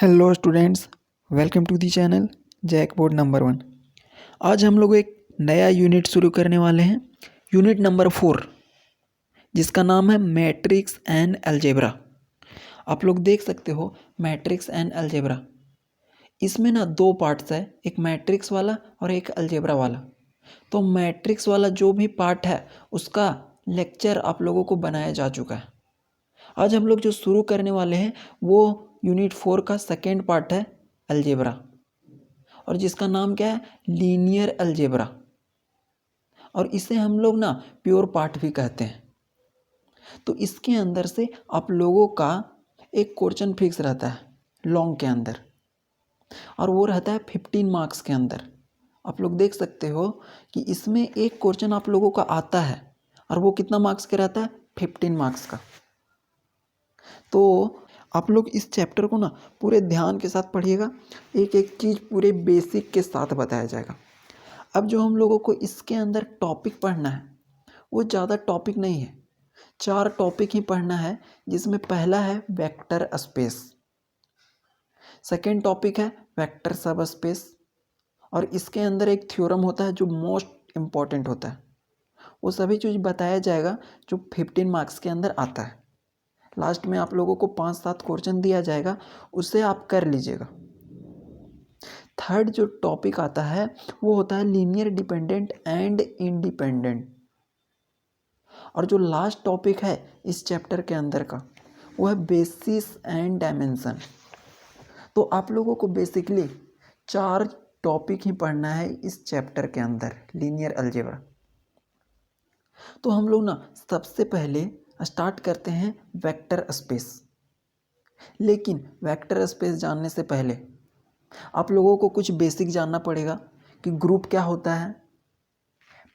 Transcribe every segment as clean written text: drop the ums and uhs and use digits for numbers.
Hello students, welcome to the channel JAC board number 1। आज हम लोग एक नया यूनिट शुरू करने वाले हैं, यूनिट नंबर 4, जिसका नाम है मैट्रिक्स एंड अलजेब्रा। आप लोग देख सकते हो मैट्रिक्स एंड अलजेब्रा। इसमें ना दो पार्ट्स है, एक मैट्रिक्स वाला और एक अलजेब्रा वाला। तो मैट्रिक्स वाला जो भी पार्ट है उसका लेक्चर आप लोगों को बनाया जा चुका है। आज हम लोग जो शुरू करने वाले हैं वो यूनिट 4 का सेकेंड पार्ट है, अलजेब्रा, और जिसका नाम क्या है, लीनियर अलजेब्रा। और इसे हम लोग ना प्योर पार्ट भी कहते हैं। तो इसके अंदर से आप लोगों का एक क्वेश्चन फिक्स रहता है लॉन्ग के अंदर, और वो रहता है 15 मार्क्स के अंदर। आप लोग देख सकते हो कि इसमें एक क्वेश्चन आप लोगों का आता है और वो कितना मार्क्स का रहता है, 15 मार्क्स का। तो आप लोग इस चैप्टर को ना पूरे ध्यान के साथ पढ़िएगा, एक एक चीज़ पूरे बेसिक के साथ बताया जाएगा। अब जो हम लोगों को इसके अंदर टॉपिक पढ़ना है वो ज़्यादा टॉपिक नहीं है, 4 टॉपिक ही पढ़ना है, जिसमें पहला है वेक्टर स्पेस, सेकेंड टॉपिक है वेक्टर सब स्पेस, और इसके अंदर एक थ्योरम होता है जो मोस्ट इम्पॉर्टेंट होता है। वो सभी चीज़ बताया जाएगा जो 15 मार्क्स के अंदर आता है। लास्ट में आप लोगों को 5-7 क्वेश्चन दिया जाएगा, उससे आप कर लीजिएगा। थर्ड जो टॉपिक आता है वो होता है लीनियर डिपेंडेंट एंड इंडिपेंडेंट। और जो लास्ट टॉपिक है इस चैप्टर के अंदर का वो है बेसिस एंड डायमेंशन। तो आप लोगों को बेसिकली 4 टॉपिक ही पढ़ना है इस चैप्टर के अंदर, लीनियर अलजेब्रा। तो हम लोग ना सबसे पहले स्टार्ट करते हैं वेक्टर स्पेस। लेकिन वेक्टर स्पेस जानने से पहले आप लोगों को कुछ बेसिक जानना पड़ेगा कि ग्रुप क्या होता है,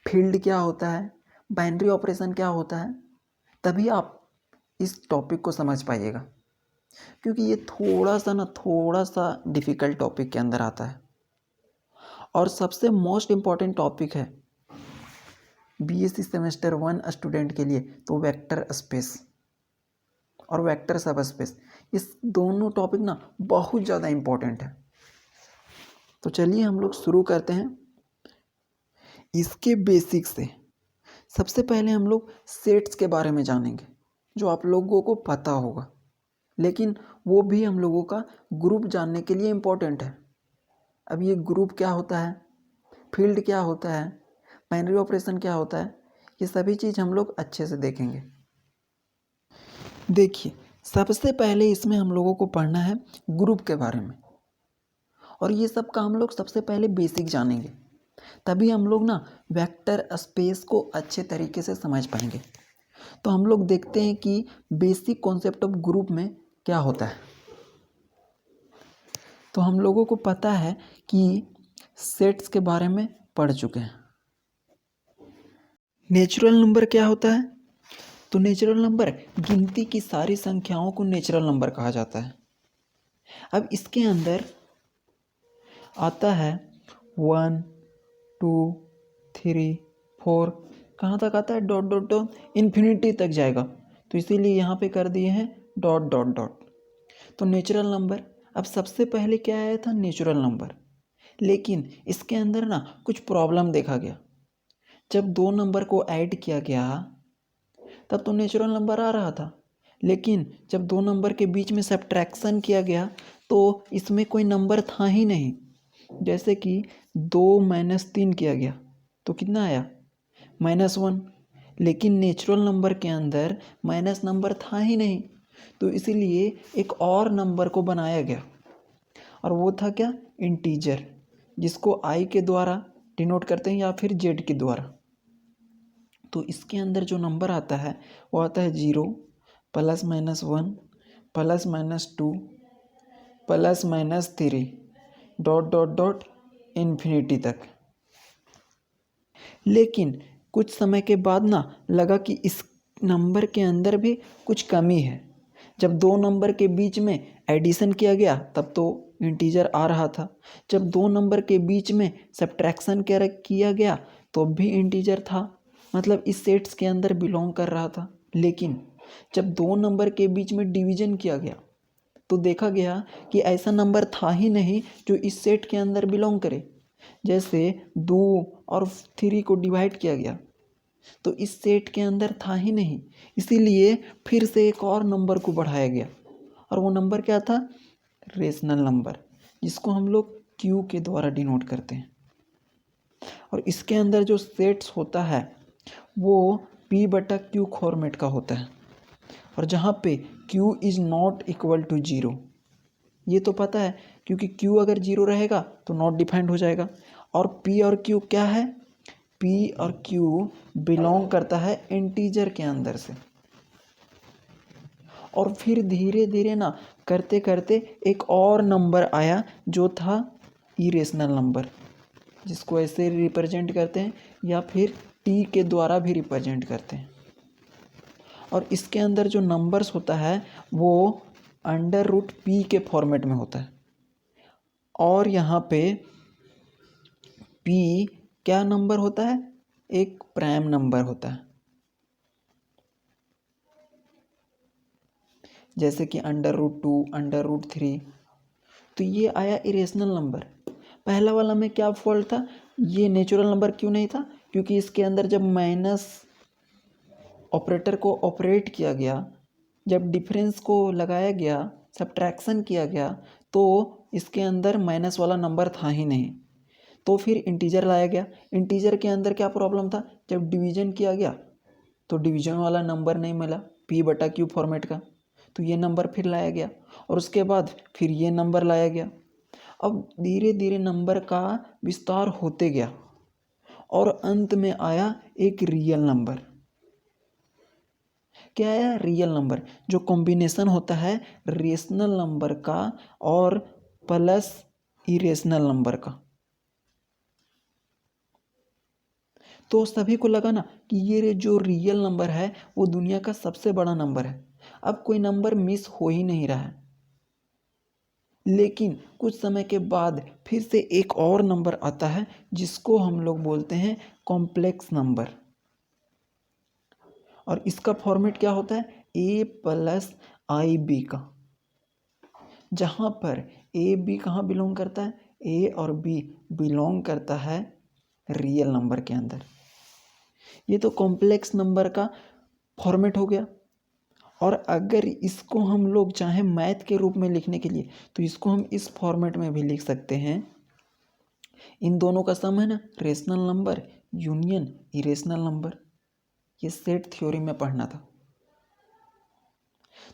फील्ड क्या होता है, बाइनरी ऑपरेशन क्या होता है। तभी आप इस टॉपिक को समझ पाइएगा, क्योंकि ये थोड़ा सा डिफ़िकल्ट टॉपिक के अंदर आता है। और सबसे मोस्ट इम्पॉर्टेंट टॉपिक है बीएससी सेमेस्टर 1 स्टूडेंट के लिए, तो वेक्टर स्पेस और वेक्टर सब स्पेस, इस दोनों टॉपिक ना बहुत ज़्यादा इम्पॉर्टेंट है। तो चलिए हम लोग शुरू करते हैं इसके बेसिक से। सबसे पहले हम लोग सेट्स के बारे में जानेंगे, जो आप लोगों को पता होगा, लेकिन वो भी हम लोगों का ग्रुप जानने के लिए इम्पोर्टेंट है। अब ये ग्रुप क्या होता है, फील्ड क्या होता है, बाइनरी ऑपरेशन क्या होता है, ये सभी चीज़ हम लोग अच्छे से देखेंगे। देखिए, सबसे पहले इसमें हम लोगों को पढ़ना है ग्रुप के बारे में, और ये सब का हम लोग सबसे पहले बेसिक जानेंगे, तभी हम लोग ना वेक्टर स्पेस को अच्छे तरीके से समझ पाएंगे। तो हम लोग देखते हैं कि बेसिक कॉन्सेप्ट ऑफ ग्रुप में क्या होता है। तो हम लोगों को पता है कि सेट्स के बारे में पढ़ चुके हैं। नेचुरल नंबर क्या होता है, तो नेचुरल नंबर गिनती की सारी संख्याओं को नेचुरल नंबर कहा जाता है। अब इसके अंदर आता है 1, 2, 3, 4, कहाँ तक आता है, डॉट डॉट डॉट, इन्फिनिटी तक जाएगा। तो इसीलिए यहाँ पे कर दिए हैं डॉट डॉट डॉट। तो नेचुरल नंबर, अब सबसे पहले क्या आया था, नेचुरल नंबर। लेकिन इसके अंदर ना कुछ प्रॉब्लम देखा गया। जब 2 नंबर को ऐड किया गया तब तो नेचुरल नंबर आ रहा था, लेकिन जब 2 नंबर के बीच में सब्ट्रैक्शन किया गया तो इसमें कोई नंबर था ही नहीं। जैसे कि 2 - 3 किया गया तो कितना आया, -1। लेकिन नेचुरल नंबर के अंदर माइनस नंबर था ही नहीं, तो इसीलिए एक और नंबर को बनाया गया, और वो था क्या, इंटीजर, जिसको आई के द्वारा डिनोट करते हैं या फिर जेड के द्वारा। तो इसके अंदर जो नंबर आता है वो आता है 0, +-1, +-2, +-3, डॉट डॉट डॉट, इन्फिनिटी तक। लेकिन कुछ समय के बाद ना लगा कि इस नंबर के अंदर भी कुछ कमी है। जब 2 नंबर के बीच में एडिशन किया गया तब तो इंटीजर आ रहा था, जब 2 नंबर के बीच में सब्ट्रैक्शन किया गया तो भी इंटीजर था, मतलब इस सेट्स के अंदर बिलोंग कर रहा था। लेकिन जब 2 नंबर के बीच में डिवीजन किया गया तो देखा गया कि ऐसा नंबर था ही नहीं जो इस सेट के अंदर बिलोंग करे। जैसे 2 और 3 को डिवाइड किया गया तो इस सेट के अंदर था ही नहीं, इसीलिए फिर से एक और नंबर को बढ़ाया गया और वो नंबर क्या था? रेशनल नंबर, जिसको हम लोग क्यू के द्वारा डिनोट करते हैं। और इसके अंदर जो सेट्स होता है वो P/Q फॉर्मेट का होता है, और जहाँ पे Q is not equal to 0, ये तो पता है क्योंकि Q अगर 0 रहेगा तो नॉट डिफाइंड हो जाएगा। और P और Q क्या है? P और Q बिलोंग करता है इंटीजर के अंदर से। और फिर धीरे धीरे ना करते करते एक और नंबर आया जो था इरेशनल नंबर, जिसको ऐसे रिप्रेजेंट करते हैं या फिर T के द्वारा भी रिप्रेजेंट करते हैं। और इसके अंदर जो नंबर्स होता है वो √P के फॉर्मेट में होता है। और यहाँ पे P क्या नंबर होता है? एक प्राइम नंबर होता है, जैसे कि √2, √3। तो ये आया इरेशनल नंबर। पहला वाला में क्या फॉल्ट था? ये नेचुरल नंबर क्यों नहीं था? क्योंकि इसके अंदर जब माइनस ऑपरेटर को ऑपरेट किया गया, जब डिफरेंस को लगाया गया, सब्ट्रैक्शन किया गया, तो इसके अंदर माइनस वाला नंबर था ही नहीं। तो फिर इंटीजर लाया गया। इंटीजर के अंदर क्या प्रॉब्लम था? जब डिवीजन किया गया तो डिवीजन वाला नंबर नहीं मिला P/Q फॉर्मेट का, तो ये नंबर फिर लाया गया और उसके बाद फिर ये नंबर लाया गया। अब धीरे धीरे नंबर का विस्तार होते गया और अंत में आया एक रियल नंबर। क्या आया? रियल नंबर, जो कॉम्बिनेशन होता है रेशनल नंबर का और प्लस इरेशनल नंबर का। तो सभी को लगा ना कि ये जो रियल नंबर है वो दुनिया का सबसे बड़ा नंबर है, अब कोई नंबर मिस हो ही नहीं रहा है। लेकिन कुछ समय के बाद फिर से एक और नंबर आता है जिसको हम लोग बोलते हैं कॉम्प्लेक्स नंबर। और इसका फॉर्मेट क्या होता है? A+IB का, जहाँ पर AB कहाँ बिलोंग करता है? A और B बिलोंग करता है रियल नंबर के अंदर। ये तो कॉम्प्लेक्स नंबर का फॉर्मेट हो गया। और अगर इसको हम लोग चाहे मैथ के रूप में लिखने के लिए तो इसको हम इस फॉर्मेट में भी लिख सकते हैं। इन दोनों का सम है ना, rational number union irrational number. ये सेट थ्योरी में पढ़ना था।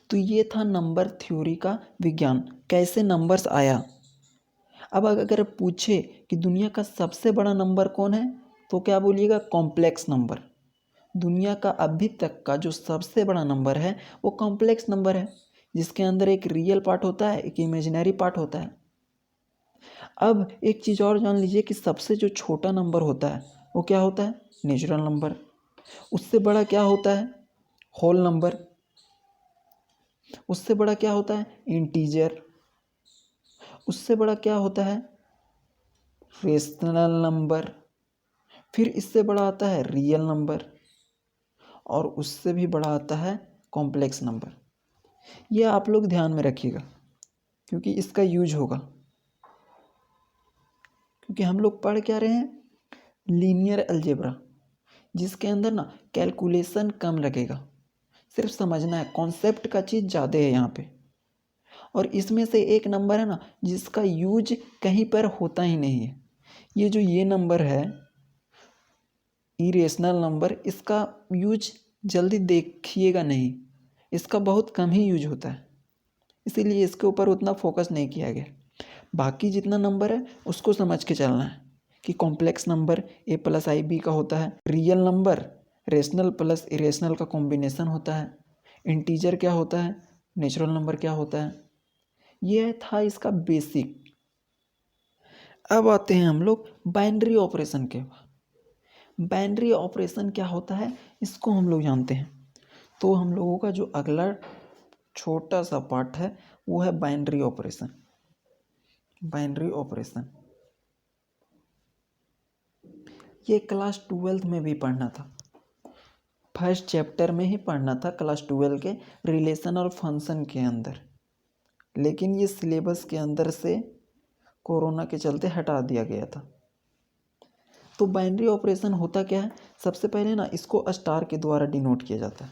तो ये था नंबर थ्योरी का विज्ञान, कैसे नंबर्स आया। अब अगर पूछे कि दुनिया का सबसे बड़ा नंबर कौन है तो क्या बोलिएगा? Complex number. दुनिया का अभी तक का जो सबसे बड़ा नंबर है वो कॉम्प्लेक्स नंबर है, जिसके अंदर एक रियल पार्ट होता है, एक इमेजिनरी पार्ट होता है। अब एक चीज़ और जान लीजिए कि सबसे जो छोटा नंबर होता है वो क्या होता है? Natural number. उससे बड़ा क्या होता है? Whole number. उससे बड़ा क्या होता है? इंटीजर। उससे बड़ा क्या होता है? Rational number. फिर इससे बड़ा आता है रियल नंबर, और उससे भी बड़ा आता है कॉम्प्लेक्स नंबर। ये आप लोग ध्यान में रखिएगा क्योंकि इसका यूज होगा। क्योंकि हम लोग पढ़ क्या रहे हैं? लीनियर अलजेब्रा, जिसके अंदर ना कैलकुलेशन कम लगेगा, सिर्फ समझना है, कॉन्सेप्ट का चीज़ ज़्यादा है यहाँ पे। और इसमें से एक नंबर है ना जिसका यूज कहीं पर होता ही नहीं है। ये नंबर है इरेशनल नंबर, इसका यूज जल्दी देखिएगा नहीं, इसका बहुत कम ही यूज होता है, इसीलिए इसके ऊपर उतना फोकस नहीं किया गया। बाकी जितना नंबर है उसको समझ के चलना है कि कॉम्प्लेक्स नंबर A+IB का होता है, real number rational plus irrational का कॉम्बिनेशन होता है, इंटीजर क्या होता है, नेचुरल नंबर क्या होता है। यह था इसका बेसिक। अब आते हैं हम लोग बाइनरी ऑपरेशन के। बाइनरी ऑपरेशन क्या होता है इसको हम लोग जानते हैं। तो हम लोगों का जो अगला छोटा सा पार्ट है वो है बाइनरी ऑपरेशन। बाइनरी ऑपरेशन ये क्लास 12th में भी पढ़ना था, फर्स्ट चैप्टर में ही पढ़ना था क्लास 12 के रिलेशन और फंक्शन के अंदर। लेकिन ये सिलेबस के अंदर से कोरोना के चलते हटा दिया गया था। तो बाइनरी ऑपरेशन होता क्या है, सबसे पहले ना इसको स्टार के द्वारा डिनोट किया जाता है।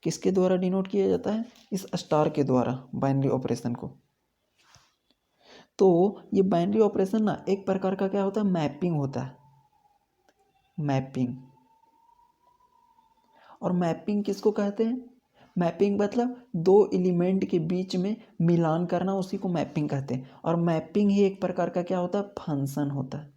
किसके द्वारा डिनोट किया जाता है, इस स्टार के द्वारा बाइनरी ऑपरेशन को। तो ये बाइनरी ऑपरेशन ना एक प्रकार का क्या होता है, मैपिंग होता है, मैपिंग। और मैपिंग किसको कहते हैं, मैपिंग मतलब दो एलिमेंट के बीच में मिलान करना, उसी को मैपिंग कहते हैं। और मैपिंग ही एक प्रकार का क्या होता है, फंक्शन होता है,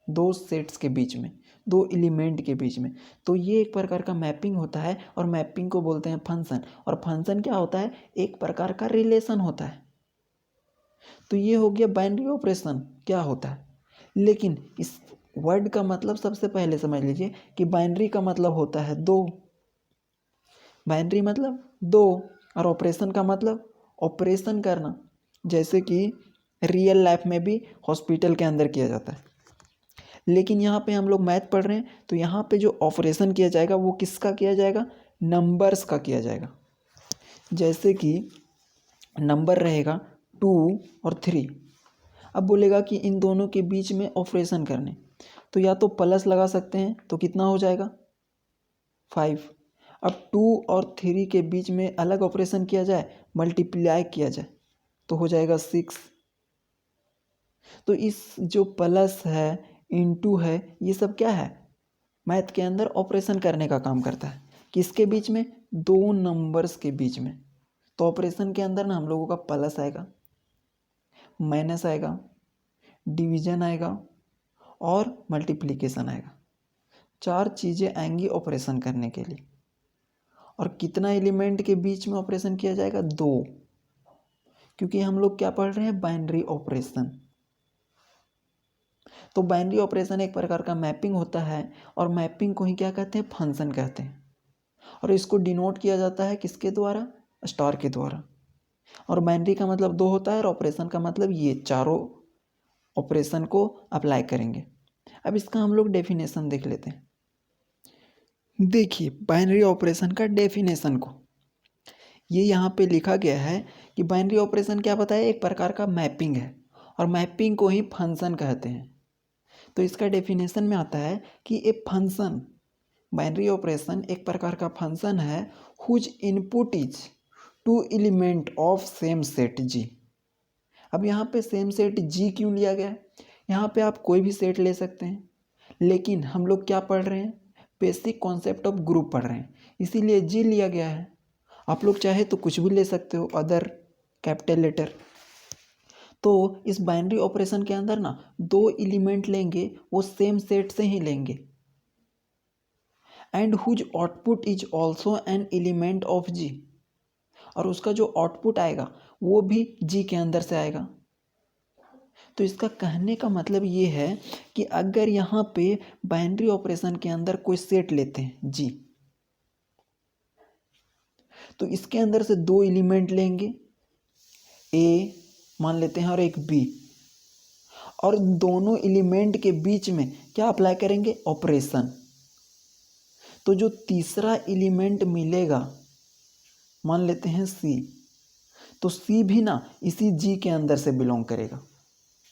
दो सेट्स के बीच में, दो एलिमेंट के बीच में। तो ये एक प्रकार का मैपिंग होता है और मैपिंग को बोलते हैं फंक्शन। और फंक्शन क्या होता है, एक प्रकार का रिलेशन होता है। तो ये हो गया बाइनरी ऑपरेशन क्या होता है। लेकिन इस वर्ड का मतलब सबसे पहले समझ लीजिए कि बाइनरी का मतलब होता है दो, बाइनरी मतलब दो, और ऑपरेशन का मतलब ऑपरेशन करना, जैसे कि रियल लाइफ में भी हॉस्पिटल के अंदर किया जाता है। लेकिन यहाँ पे हम लोग मैथ पढ़ रहे हैं, तो यहाँ पे जो ऑपरेशन किया जाएगा वो किसका किया जाएगा, नंबर्स का किया जाएगा। जैसे कि नंबर रहेगा 2 और 3। अब बोलेगा कि इन दोनों के बीच में ऑपरेशन करने, तो या तो प्लस लगा सकते हैं, तो कितना हो जाएगा 5। अब 2 और 3 के बीच में अलग ऑपरेशन किया जाए, मल्टीप्लाई किया जाए, तो हो जाएगा 6। तो इस जो प्लस है, इनटू है, ये सब क्या है, मैथ के अंदर ऑपरेशन करने का काम करता है। किसके बीच में, दो नंबर्स के बीच में। तो ऑपरेशन के अंदर ना हम लोगों का प्लस आएगा, माइनस आएगा, डिवीजन आएगा और मल्टीप्लिकेशन आएगा। 4 चीज़ें आएंगी ऑपरेशन करने के लिए। और कितना एलिमेंट के बीच में ऑपरेशन किया जाएगा, 2, क्योंकि हम लोग क्या पढ़ रहे हैं, बाइनरी ऑपरेशन। तो बाइनरी ऑपरेशन एक प्रकार का मैपिंग होता है, और मैपिंग को ही क्या कहते हैं, फंक्शन कहते हैं। और इसको डिनोट किया जाता है किसके द्वारा, स्टार के द्वारा। और बाइनरी का मतलब 2 होता है, और ऑपरेशन का मतलब ये चारों ऑपरेशन को अप्लाई करेंगे। अब इसका हम लोग डेफिनेशन देख लेते हैं। देखिए बाइनरी ऑपरेशन का डेफिनेशन को, ये यहाँ पे लिखा गया है कि बाइनरी ऑपरेशन क्या बताया, एक प्रकार का मैपिंग है, और मैपिंग को ही फंक्शन कहते हैं। तो इसका डेफिनेशन में आता है कि ए फंक्शन, बाइनरी ऑपरेशन एक प्रकार का फंक्शन है whose input is 2 element of same set G. अब यहाँ पे सेम सेट जी क्यों लिया गया है, यहाँ पे आप कोई भी सेट ले सकते हैं, लेकिन हम लोग क्या पढ़ रहे हैं, बेसिक कॉन्सेप्ट ऑफ ग्रुप पढ़ रहे हैं, इसीलिए जी लिया गया है। आप लोग चाहे तो कुछ भी ले सकते हो, अदर कैपिटल लेटर। तो इस बाइनरी ऑपरेशन के अंदर ना 2 एलिमेंट लेंगे, वो सेम सेट से ही लेंगे, and whose output is also an element of G, और उसका जो आउटपुट आएगा वो भी जी के अंदर से आएगा। तो इसका कहने का मतलब ये है कि अगर यहाँ पे बाइनरी ऑपरेशन के अंदर कोई सेट लेते हैं जी, तो इसके अंदर से 2 एलिमेंट लेंगे, ए मान लेते हैं और एक बी, और दोनों एलिमेंट के बीच में क्या अप्लाई करेंगे, ऑपरेशन। तो जो तीसरा एलिमेंट मिलेगा, मान लेते हैं सी, तो सी भी ना इसी जी के अंदर से बिलोंग करेगा।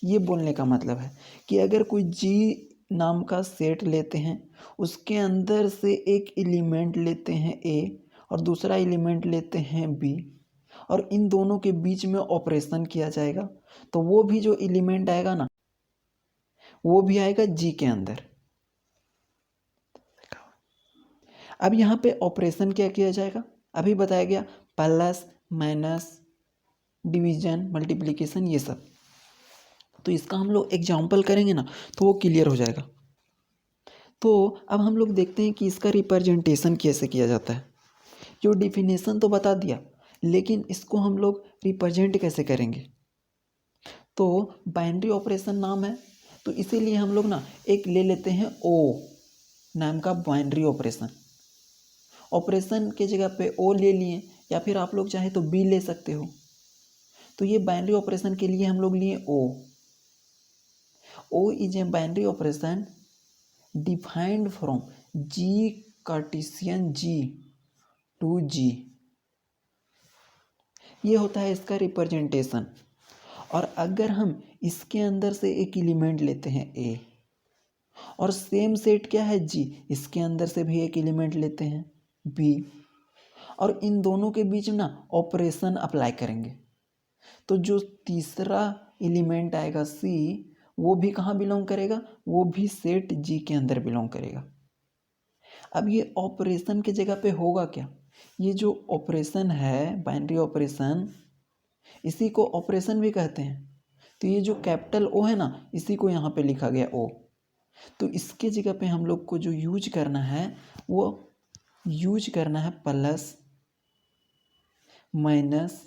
ये बोलने का मतलब है कि अगर कोई जी नाम का सेट लेते हैं, उसके अंदर से एक एलिमेंट लेते हैं ए और दूसरा एलिमेंट लेते हैं बी, और इन दोनों के बीच में ऑपरेशन किया जाएगा, तो वो भी जो एलिमेंट आएगा ना, वो भी आएगा जी के अंदर। अब यहाँ पे ऑपरेशन क्या किया जाएगा, अभी बताया गया, प्लस माइनस डिवीजन मल्टीप्लिकेशन ये सब। तो इसका हम लोग एग्जाम्पल करेंगे ना, तो वो क्लियर हो जाएगा। तो अब हम लोग देखते हैं कि इसका रिप्रेजेंटेशन कैसे किया जाता है। जो डिफिनेशन तो बता दिया, लेकिन इसको हम लोग रिप्रेजेंट कैसे करेंगे। तो बाइनरी ऑपरेशन नाम है, तो इसीलिए हम लोग ना एक ले लेते हैं ओ नाम का बाइनरी ऑपरेशन। ऑपरेशन के जगह पे ओ ले लिए, या फिर आप लोग चाहे तो बी ले सकते हो। तो ये बाइनरी ऑपरेशन के लिए हम लोग लिए O. O is a binary operation defined from G Cartesian G to G. ये होता है इसका रिप्रेजेंटेशन। और अगर हम इसके अंदर से एक एलिमेंट लेते हैं ए, और सेम सेट क्या है जी, इसके अंदर से भी एक एलिमेंट लेते हैं बी, और इन दोनों के बीच ना ऑपरेशन अप्लाई करेंगे, तो जो तीसरा एलिमेंट आएगा सी, वो भी कहाँ बिलोंग करेगा, वो भी सेट जी के अंदर बिलोंग करेगा। अब ये ऑपरेशन के जगह पे होगा क्या, ये जो ऑपरेशन है बाइनरी ऑपरेशन, इसी को ऑपरेशन भी कहते हैं। तो ये जो कैपिटल ओ है ना, इसी को यहाँ पे लिखा गया ओ। तो इसके जगह पे हम लोग को जो यूज करना है, वो यूज करना है प्लस, माइनस,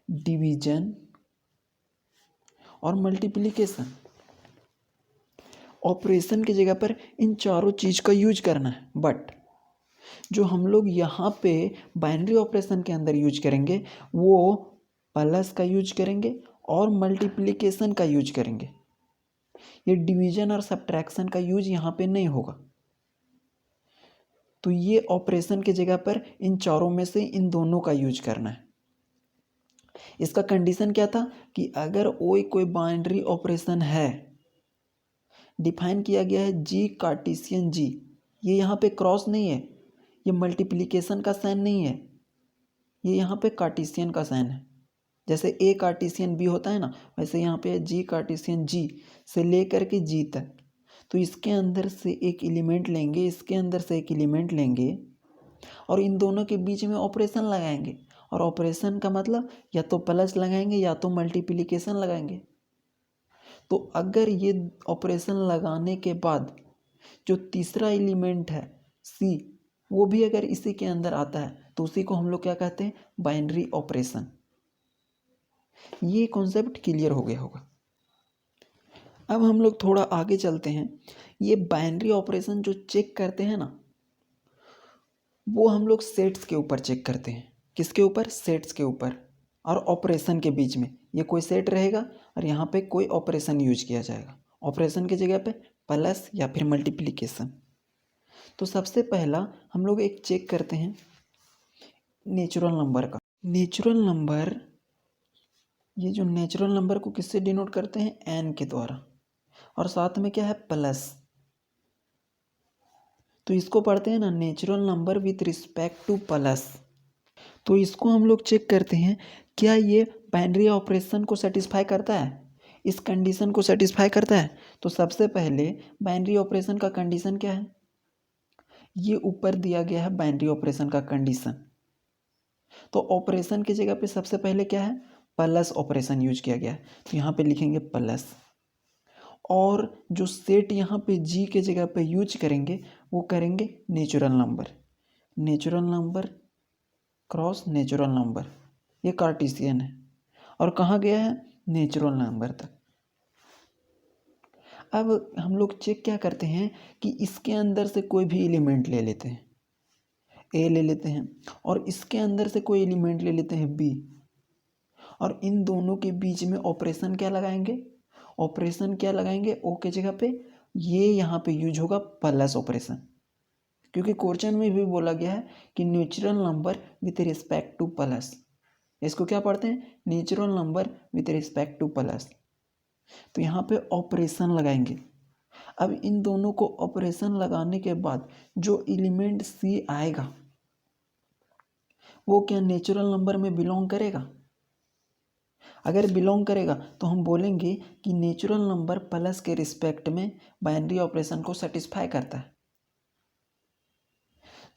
डिवीजन और मल्टीप्लिकेशन। ऑपरेशन की जगह पर इन चारों चीज़ का यूज करना है, बट जो हम लोग यहाँ पे बाइनरी ऑपरेशन के अंदर यूज करेंगे, वो प्लस का यूज करेंगे और मल्टीप्लिकेशन का यूज करेंगे। ये डिवीजन और सब्ट्रैक्शन का यूज यहाँ पे नहीं होगा। तो ये ऑपरेशन की जगह पर इन चारों में से इन दोनों का यूज करना है। इसका कंडीशन क्या था कि अगर कोई बाइनरी ऑपरेशन है, डिफाइन किया गया है जी कार्टेशियन जी, ये यहाँ पे क्रॉस नहीं है, ये मल्टीप्लिकेशन का साइन नहीं है, ये यहाँ पे कार्टेशियन का साइन है। जैसे ए कार्टेशियन बी होता है ना, वैसे यहाँ पे जी कार्टेशियन जी से लेकर के जी तक। तो इसके अंदर से एक एलिमेंट लेंगे, इसके अंदर से एक एलिमेंट लेंगे, और इन दोनों के बीच में ऑपरेशन लगाएंगे। और ऑपरेशन का मतलब या तो प्लस लगाएंगे या तो मल्टीप्लिकेशन लगाएंगे। तो अगर ये ऑपरेशन लगाने के बाद जो तीसरा एलिमेंट है सी, वो भी अगर इसी के अंदर आता है, तो उसी को हम लोग क्या कहते हैं, बाइनरी ऑपरेशन। ये कॉन्सेप्ट क्लियर हो गया होगा। अब हम लोग थोड़ा आगे चलते हैं। ये बाइनरी ऑपरेशन जो चेक करते हैं ना, वो हम लोग सेट्स के ऊपर चेक करते हैं। किसके ऊपर, सेट्स के ऊपर। और ऑपरेशन के बीच में ये कोई सेट रहेगा और यहाँ पे कोई ऑपरेशन यूज किया जाएगा। ऑपरेशन की जगह पे प्लस या फिर मल्टीप्लिकेशन। तो सबसे पहला हम लोग एक चेक करते हैं नेचुरल नंबर का। नेचुरल नंबर, ये जो नेचुरल नंबर को किससे डिनोट करते हैं, एन के द्वारा, और साथ में क्या है, प्लस। तो इसको पढ़ते हैं ना natural number with respect two plus. तो इसको हम लोग चेक करते हैं, क्या ये बाइनरी ऑपरेशन को सेटिस्फाई करता है, इस कंडीशन को सेटिस्फाई करता है। तो सबसे पहले बाइनरी ऑपरेशन का कंडीशन क्या है, ये ऊपर दिया गया है बाइनरी ऑपरेशन का कंडीशन। तो ऑपरेशन की जगह पे सबसे पहले क्या है, प्लस ऑपरेशन यूज किया गया है, तो यहाँ पे लिखेंगे प्लस। और जो सेट यहाँ पे जी के जगह पे यूज करेंगे, वो करेंगे natural number. Natural number cross natural number, ये कार्टेशियन है, और कहाँ गया है, नेचुरल नंबर तक। अब हम लोग चेक क्या करते हैं कि इसके अंदर से कोई भी एलिमेंट ले लेते हैं, ए ले लेते हैं, और इसके अंदर से कोई एलिमेंट ले लेते हैं बी, और इन दोनों के बीच में ऑपरेशन क्या लगाएंगे, ऑपरेशन क्या लगाएंगे, ओ के जगह पे ये यहाँ पे यूज होगा प्लस ऑपरेशन। क्योंकि क्वेश्चन में भी बोला गया है कि natural number with respect two plus. इसको क्या पढ़ते हैं, natural number with respect two plus. तो यहाँ पे ऑपरेशन लगाएंगे। अब इन दोनों को ऑपरेशन लगाने के बाद जो एलिमेंट सी आएगा, वो क्या नेचुरल नंबर में बिलोंग करेगा। अगर बिलोंग करेगा तो हम बोलेंगे कि नेचुरल नंबर प्लस के रिस्पेक्ट में बाइनरी ऑपरेशन को सेटिस्फाई करता है।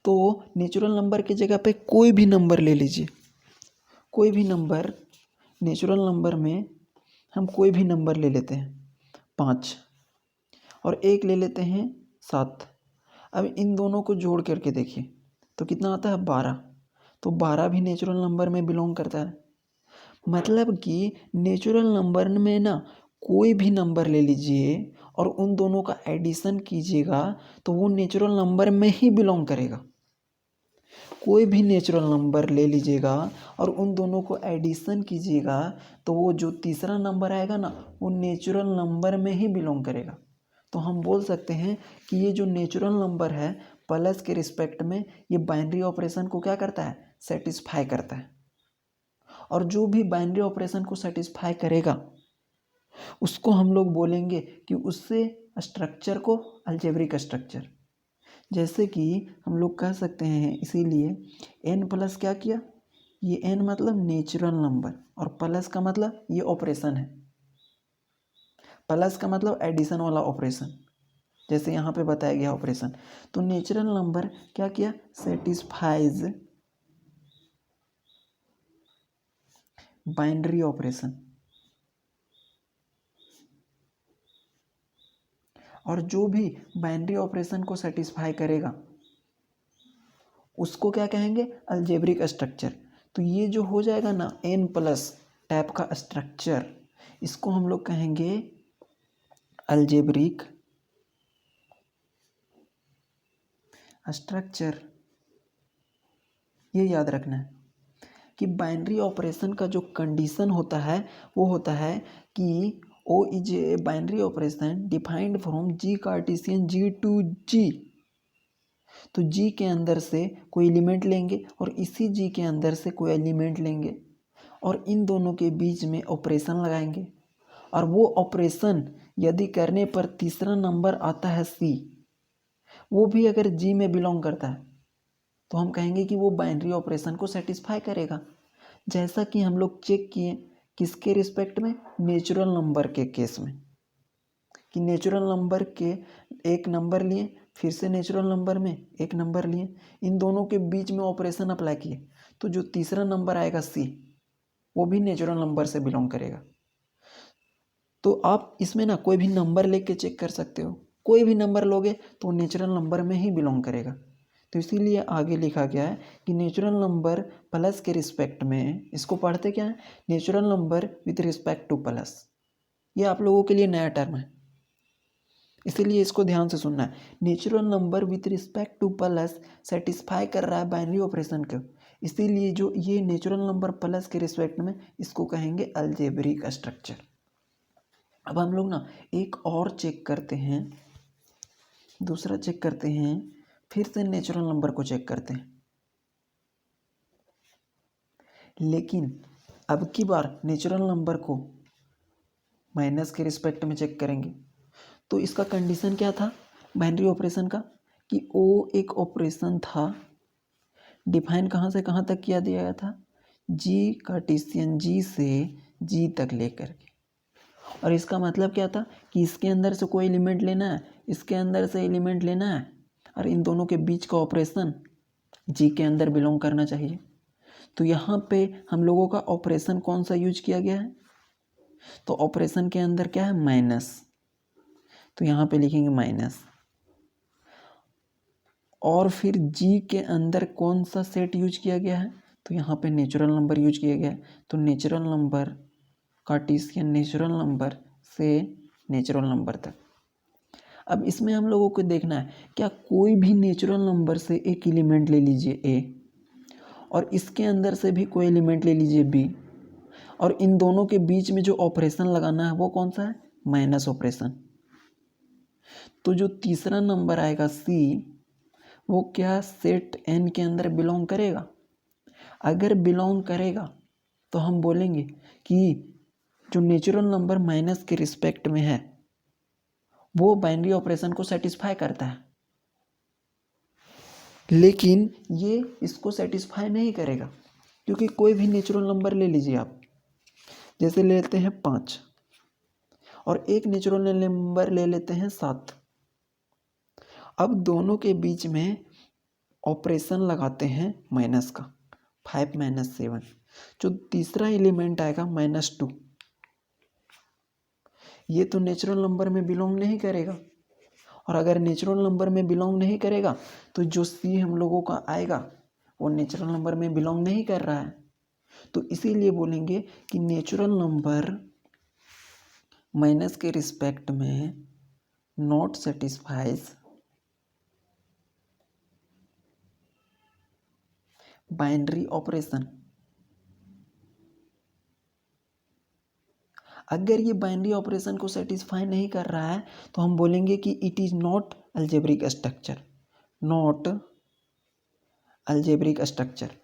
तो नेचुरल नंबर की जगह पे कोई भी नंबर ले लीजिए, कोई भी नंबर, नेचुरल नंबर में हम कोई भी नंबर ले लेते हैं 5, और एक ले लेते हैं 7। अब इन दोनों को जोड़ करके देखिए तो कितना आता है, 12। तो 12 भी नेचुरल नंबर में बिलोंग करता है। मतलब कि नेचुरल नंबर में ना कोई भी नंबर ले लीजिए और उन दोनों का एडिशन कीजिएगा, तो वो नेचुरल नंबर में ही बिलोंग करेगा। कोई भी नेचुरल नंबर ले लीजिएगा और उन दोनों को एडिशन कीजिएगा, तो वो जो तीसरा नंबर आएगा ना, वो नेचुरल नंबर में ही बिलोंग करेगा। तो हम बोल सकते हैं कि ये जो नेचुरल नंबर है, प्लस के रिस्पेक्ट में ये बाइनरी ऑपरेशन को क्या करता है, सेटिस्फाई करता है। और जो भी बाइनरी ऑपरेशन को सेटिस्फाई करेगा उसको हम लोग बोलेंगे कि उससे स्ट्रक्चर को अलजेब्रिक स्ट्रक्चर। जैसे कि हम लोग कह सकते हैं, इसीलिए n प्लस क्या किया, ये n मतलब नेचुरल नंबर और प्लस का मतलब ये ऑपरेशन है, प्लस का मतलब एडिशन वाला ऑपरेशन, जैसे यहाँ पे बताया गया ऑपरेशन। तो नेचुरल नंबर क्या किया, सेटिस्फाइज बाइनरी ऑपरेशन, और जो भी बाइनरी ऑपरेशन को सेटिस्फाई करेगा उसको क्या कहेंगे, अलजेब्रिक स्ट्रक्चर। तो ये जो हो जाएगा ना n प्लस टाइप का स्ट्रक्चर, इसको हम लोग कहेंगे अलजेब्रिक स्ट्रक्चर। ये याद रखना है कि बाइनरी ऑपरेशन का जो कंडीशन होता है वो होता है कि O is a binary operation defined from G Cartesian G to G। तो G के अंदर से कोई एलिमेंट लेंगे और इसी G के अंदर से कोई एलिमेंट लेंगे और इन दोनों के बीच में ऑपरेशन लगाएंगे, और वो ऑपरेशन यदि करने पर तीसरा नंबर आता है C, वो भी अगर G में बिलोंग करता है तो हम कहेंगे कि वो बाइनरी ऑपरेशन को सेटिस्फाई करेगा। जैसा कि हम लोग चेक किए किसके रिस्पेक्ट में, नेचुरल नंबर के केस में, कि नेचुरल नंबर के एक नंबर लिए, फिर से नेचुरल नंबर में एक नंबर लिए, इन दोनों के बीच में ऑपरेशन अप्लाई किए, तो जो तीसरा नंबर आएगा C, वो भी नेचुरल नंबर से बिलोंग करेगा। तो आप इसमें ना कोई भी नंबर लेके चेक कर सकते हो, कोई भी नंबर लोगे तो नेचुरल नंबर में ही बिलोंग करेगा। तो इसीलिए आगे लिखा गया है कि नेचुरल नंबर प्लस के रिस्पेक्ट में, इसको पढ़ते क्या है, natural number with respect two plus. ये आप लोगों के लिए नया टर्म है, इसीलिए इसको ध्यान से सुनना है। Natural number with respect two plus satisfy कर रहा है बाइनरी ऑपरेशन को, इसीलिए जो ये नेचुरल नंबर प्लस के रिस्पेक्ट में, इसको कहेंगे अलजेब्रिक स्ट्रक्चर। अब हम लोग ना एक और चेक करते हैं, दूसरा चेक करते हैं, फिर से नेचुरल नंबर को चेक करते हैं, लेकिन अब की बार नेचुरल नंबर को माइनस के रिस्पेक्ट में चेक करेंगे। तो इसका कंडीशन क्या था बाइनरी ऑपरेशन का, कि ओ एक ऑपरेशन था, डिफाइन कहाँ से कहाँ तक किया दिया गया था, जी कार्टेशियन जी से जी तक लेकर के। और इसका मतलब क्या था कि इसके अंदर से कोई एलिमेंट लेना है, इसके अंदर से एलिमेंट लेना है, और इन दोनों के बीच का ऑपरेशन जी के अंदर बिलोंग करना चाहिए। तो यहाँ पे हम लोगों का ऑपरेशन कौन सा यूज किया गया है, तो ऑपरेशन के अंदर क्या है, माइनस, तो यहाँ पे लिखेंगे माइनस। और फिर जी के अंदर कौन सा सेट यूज किया गया है, तो यहाँ पे नेचुरल नंबर यूज किया गया है। तो natural number, Cartesian natural number से नेचुरल नंबर तक। अब इसमें हम लोगों को देखना है, क्या कोई भी नेचुरल नंबर से एक एलिमेंट ले लीजिए ए, और इसके अंदर से भी कोई एलिमेंट ले लीजिए बी, और इन दोनों के बीच में जो ऑपरेशन लगाना है वो कौन सा है, माइनस ऑपरेशन। तो जो तीसरा नंबर आएगा सी, वो क्या सेट एन के अंदर बिलोंग करेगा। अगर बिलोंग करेगा तो हम बोलेंगे कि जो नेचुरल नंबर माइनस के रिस्पेक्ट में है वो बाइनरी ऑपरेशन को सेटिस्फाई करता है, लेकिन ये इसको सेटिस्फाई नहीं करेगा, क्योंकि कोई भी नेचुरल नंबर ले लीजिए आप, जैसे ले लेते हैं 5 और एक नेचुरल नंबर ले लेते हैं 7। अब दोनों के बीच में ऑपरेशन लगाते हैं माइनस का, 5 - 7, जो तीसरा एलिमेंट आएगा -2, ये तो नेचुरल नंबर में बिलोंग नहीं करेगा। और अगर नेचुरल नंबर में बिलोंग नहीं करेगा तो जो सी हम लोगों का आएगा वो नेचुरल नंबर में बिलोंग नहीं कर रहा है। तो इसीलिए बोलेंगे कि नेचुरल नंबर माइनस के रिस्पेक्ट में नॉट सेटिस्फाइज बाइनरी ऑपरेशन। अगर ये बाइनरी ऑपरेशन को सेटिस्फाई नहीं कर रहा है तो हम बोलेंगे कि it is not algebraic structure, not algebraic structure.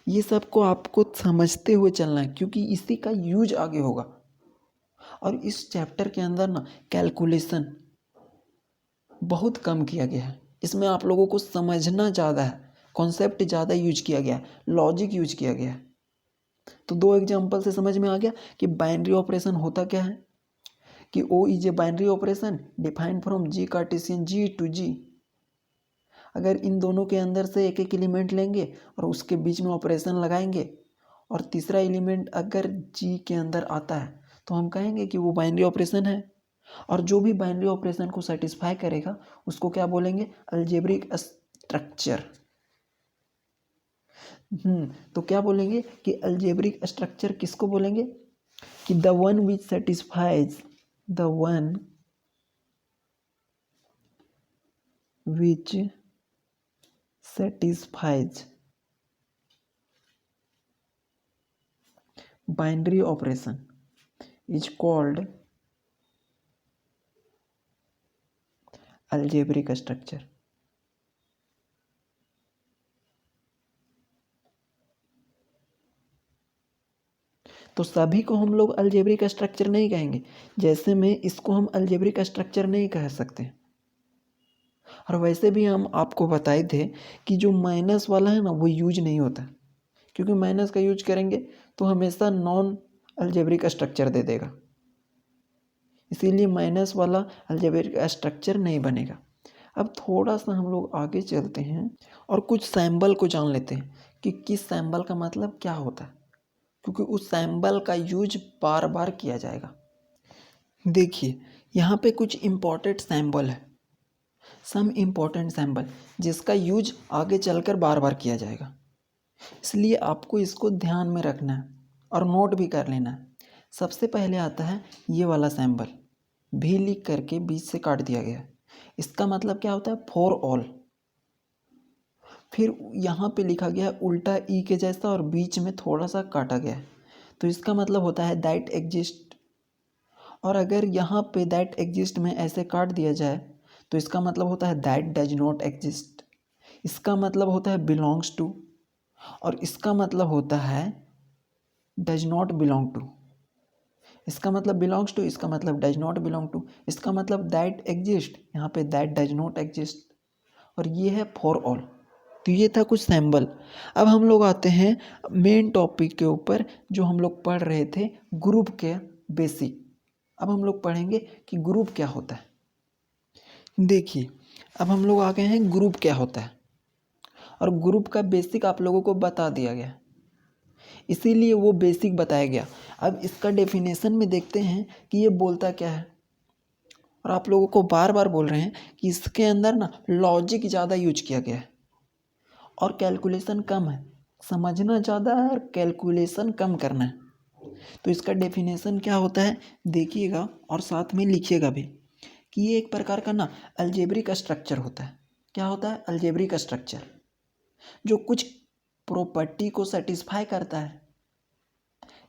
ये सब को आपको समझते हुए चलना है, क्योंकि इसी का यूज आगे होगा। और इस चैप्टर के अंदर ना कैलकुलेशन बहुत कम किया गया है, इसमें आप लोगों को समझना ज़्यादा है, कॉन्सेप्ट ज़्यादा यूज किया गया है, लॉजिक यूज किया गया है। तो 2 एग्जाम्पल से समझ में आ गया कि बाइनरी ऑपरेशन होता क्या है, कि O is a binary operation defined from G Cartesian G to G। अगर इन दोनों के अंदर से एक एक एलिमेंट लेंगे और उसके बीच में ऑपरेशन लगाएंगे, और तीसरा एलिमेंट अगर G के अंदर आता है तो हम कहेंगे कि वो बाइनरी ऑपरेशन है। और जो भी बाइनरी ऑपरेशन को सेटिस्फाई करेगा उसको क्या बोलेंगे, अलजेब्रिक स्ट्रक्चर। तो क्या बोलेंगे कि अलजेब्रिक स्ट्रक्चर किसको बोलेंगे, कि the one which satisfies, the one which satisfies binary operation is called algebraic structure। तो सभी को हम लोग अलजेब्रिक स्ट्रक्चर नहीं कहेंगे, जैसे में इसको हम अलजेब्रिक स्ट्रक्चर नहीं कह सकते। और वैसे भी हम आपको बताए थे कि जो माइनस वाला है ना वो यूज नहीं होता, क्योंकि माइनस का यूज करेंगे तो हमेशा नॉन अलजेब्रिक स्ट्रक्चर दे देगा, इसीलिए माइनस वाला अलजेब्रिक स्ट्रक्चर नहीं बनेगा। अब थोड़ा सा हम लोग आगे चलते हैं और कुछ सैम्बल को जान लेते हैं कि किस सैम्बल का मतलब क्या होता है, क्योंकि उस सैम्बल का यूज बार बार किया जाएगा। देखिए यहाँ पे कुछ इम्पोर्टेंट सैम्बल है, सम इम्पोर्टेंट सैम्बल जिसका यूज आगे चलकर बार बार किया जाएगा, इसलिए आपको इसको ध्यान में रखना है और नोट भी कर लेना है। सबसे पहले आता है ये वाला सैम्बल, भी लिख करके बीच से काट दिया गया है, इसका मतलब क्या होता है, फॉर ऑल। फिर यहाँ पे लिखा गया है उल्टा ई के जैसा और बीच में थोड़ा सा काटा गया है, तो इसका मतलब होता है दैट एग्जिस्ट। और अगर यहाँ पे दैट एग्जिस्ट में ऐसे काट दिया जाए तो इसका मतलब होता है दैट डज नॉट एग्जिस्ट। इसका मतलब होता है बिलोंग्स टू, और इसका मतलब होता है डज नॉट बिलोंग टू। इसका मतलब बिलोंग्स टू, इसका मतलब डज नॉट बिलोंग टू, इसका मतलब दैट एग्जिस्ट, यहाँ पे दैट डज नॉट एग्जिस्ट, और ये है फॉर ऑल। तो ये था कुछ सैम्बल। अब हम लोग आते हैं मेन टॉपिक के ऊपर जो हम लोग पढ़ रहे थे, ग्रुप के बेसिक। अब हम लोग पढ़ेंगे कि ग्रुप क्या होता है। देखिए अब हम लोग आ गए हैं ग्रुप क्या होता है, और ग्रुप का बेसिक आप लोगों को बता दिया गया, इसीलिए वो बेसिक बताया गया। अब इसका डेफिनेशन में देखते हैं कि ये बोलता क्या है, और आप लोगों को बार बार बोल रहे हैं कि इसके अंदर ना लॉजिक ज़्यादा यूज किया गया है और कैलकुलेशन कम है। समझना ज़्यादा है और कैलकुलेशन कम करना है। तो इसका डेफिनेशन क्या होता है देखिएगा और साथ में लिखिएगा भी, कि ये एक प्रकार का ना अलजेब्रिक स्ट्रक्चर होता है। क्या होता है, अलजेब्रिक स्ट्रक्चर, जो कुछ प्रॉपर्टी को सेटिस्फाई करता है।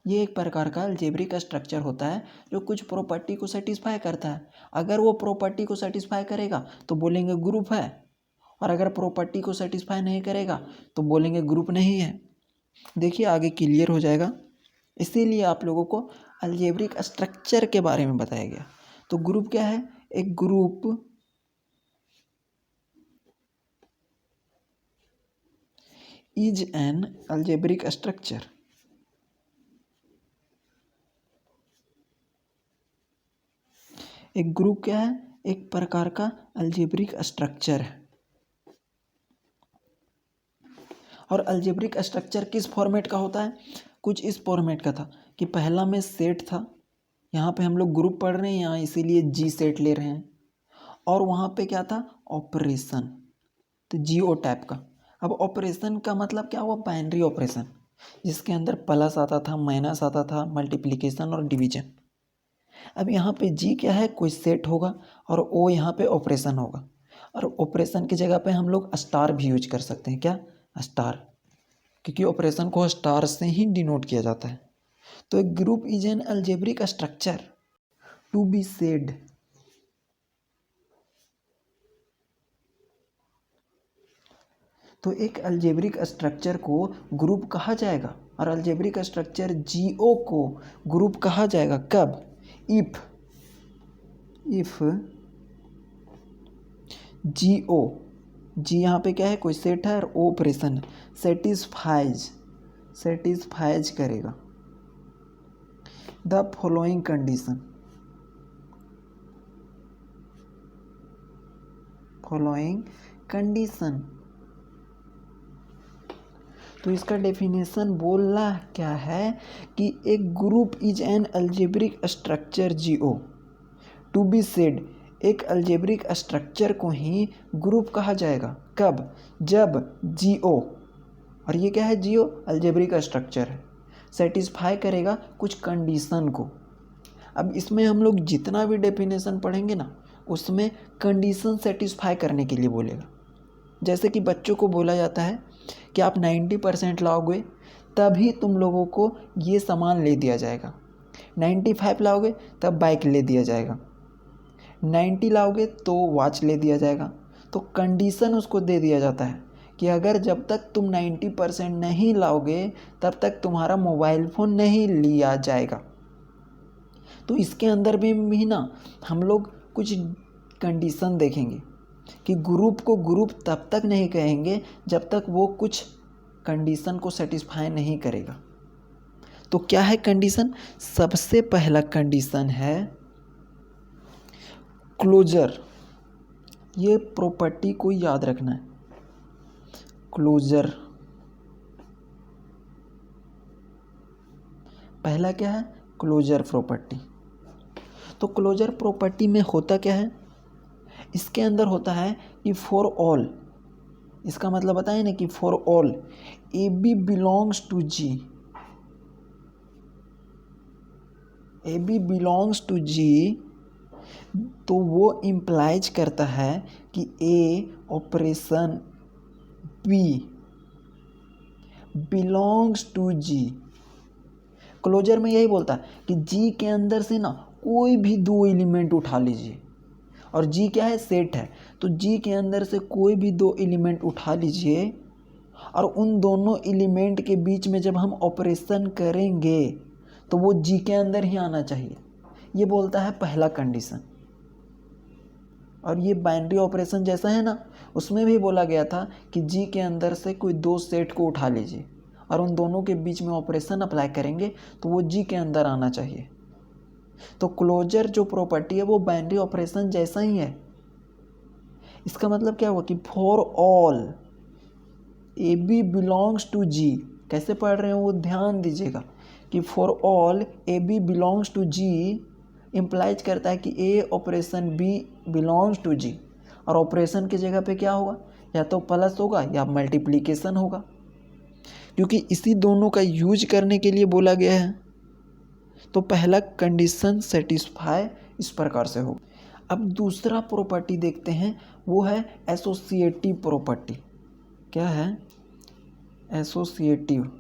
ये एक प्रकार का अलजेब्रिक स्ट्रक्चर होता है जो कुछ प्रॉपर्टी को सेटिस्फाई करता है। अगर वो प्रॉपर्टी को सेटिस्फाई करेगा तो बोलेंगे ग्रुप है, और अगर प्रॉपर्टी को सेटिस्फाई नहीं करेगा तो बोलेंगे ग्रुप नहीं है। देखिए आगे क्लियर हो जाएगा। इसीलिए आप लोगों को अलजेब्रिक स्ट्रक्चर के बारे में बताया गया। तो ग्रुप क्या है, एक group is an algebraic structure. एक ग्रुप क्या है, एक प्रकार का अलजेब्रिक स्ट्रक्चर है। और अलजेब्रिक स्ट्रक्चर किस फॉर्मेट का होता है, कुछ इस फॉर्मेट का था कि पहला में सेट था, यहाँ पे हम लोग ग्रुप पढ़ रहे हैं यहाँ इसीलिए जी सेट ले रहे हैं, और वहाँ पे क्या था ऑपरेशन, तो जीओ टाइप का। अब ऑपरेशन का मतलब क्या हुआ, बाइनरी ऑपरेशन, जिसके अंदर प्लस आता था, माइनस आता था, मल्टीप्लिकेशन और डिवीजन। अब यहाँ पे जी क्या है, कोई सेट होगा, और ओ यहाँ पे ऑपरेशन होगा, और ऑपरेशन की जगह पे हम लोग स्टार भी यूज कर सकते हैं। क्या, स्टार, क्योंकि ऑपरेशन को स्टार से ही डिनोट किया जाता है। तो एक group is an algebraic structure to be said तो एक अलजेब्रिक स्ट्रक्चर को ग्रुप कहा जाएगा और अलजेब्रिक स्ट्रक्चर जीओ को ग्रुप कहा जाएगा कब? इफ जीओ, जी यहाँ पे क्या है, कोई सेट है और ओ ऑपरेशन है, सेटिस्फाइज करेगा द फॉलोइंग कंडीशन। तो इसका डेफिनेशन बोलना क्या है कि एक group is an algebraic structure G O to be said, एक अलजेब्रिक स्ट्रक्चर को ही ग्रुप कहा जाएगा कब? जब जीओ, और ये क्या है, जीओ अलजेब्रिक स्ट्रक्चर है, सेटिस्फाई करेगा कुछ कंडीशन को। अब इसमें हम लोग जितना भी डेफिनेशन पढ़ेंगे ना, उसमें कंडीशन सेटिस्फाई करने के लिए बोलेगा। जैसे कि बच्चों को बोला जाता है कि आप 90% लाओगे तभी तुम लोगों को ये सामान ले दिया जाएगा, 95 लाओगे तब बाइक ले दिया जाएगा, 90 लाओगे तो वॉच ले दिया जाएगा। तो कंडीशन उसको दे दिया जाता है कि अगर जब तक तुम 90% नहीं लाओगे तब तक तुम्हारा मोबाइल फ़ोन नहीं लिया जाएगा। तो इसके अंदर भी ना हम लोग कुछ कंडीशन देखेंगे कि ग्रुप को ग्रुप तब तक नहीं कहेंगे जब तक वो कुछ कंडीशन को सेटिस्फाई नहीं करेगा। तो क्या है कंडीशन? सबसे पहला कंडीशन है क्लोजर। ये प्रॉपर्टी को याद रखना है, क्लोजर। पहला क्या है? Closure property. तो क्लोजर प्रॉपर्टी में होता क्या है? इसके अंदर होता है कि फॉर ऑल, इसका मतलब बताए ना कि for all A b belongs to G, a b belongs to G, तो वो इम्प्लाइज करता है कि a operation b belongs to G. Closure में यही बोलता है कि जी के अंदर से ना कोई भी दो एलिमेंट उठा लीजिए, और जी क्या है? सेट है। तो जी के अंदर से कोई भी दो एलिमेंट उठा लीजिए और उन दोनों एलिमेंट के बीच में जब हम ऑपरेशन करेंगे तो वो जी के अंदर ही आना चाहिए। ये बोलता है पहला कंडीशन। और ये बाइनरी ऑपरेशन जैसा है ना, उसमें भी बोला गया था कि जी के अंदर से कोई दो सेट को उठा लीजिए और उन दोनों के बीच में ऑपरेशन अप्लाई करेंगे तो वो जी के अंदर आना चाहिए। तो क्लोजर जो प्रॉपर्टी है वो बाइनरी ऑपरेशन जैसा ही है। इसका मतलब क्या हुआ कि for all A b belongs to G, कैसे पढ़ रहे हो वो ध्यान दीजिएगा कि for all A b belongs to G implies करता है कि a operation b belongs to G, और ऑपरेशन की जगह पे क्या होगा? या तो प्लस होगा या मल्टीप्लिकेशन होगा, क्योंकि इसी दोनों का यूज करने के लिए बोला गया है। तो पहला कंडीशन सेटिस्फाई इस प्रकार से हो। अब दूसरा प्रॉपर्टी देखते हैं, वो है एसोसिएटिव प्रॉपर्टी। क्या है? एसोसिएटिव।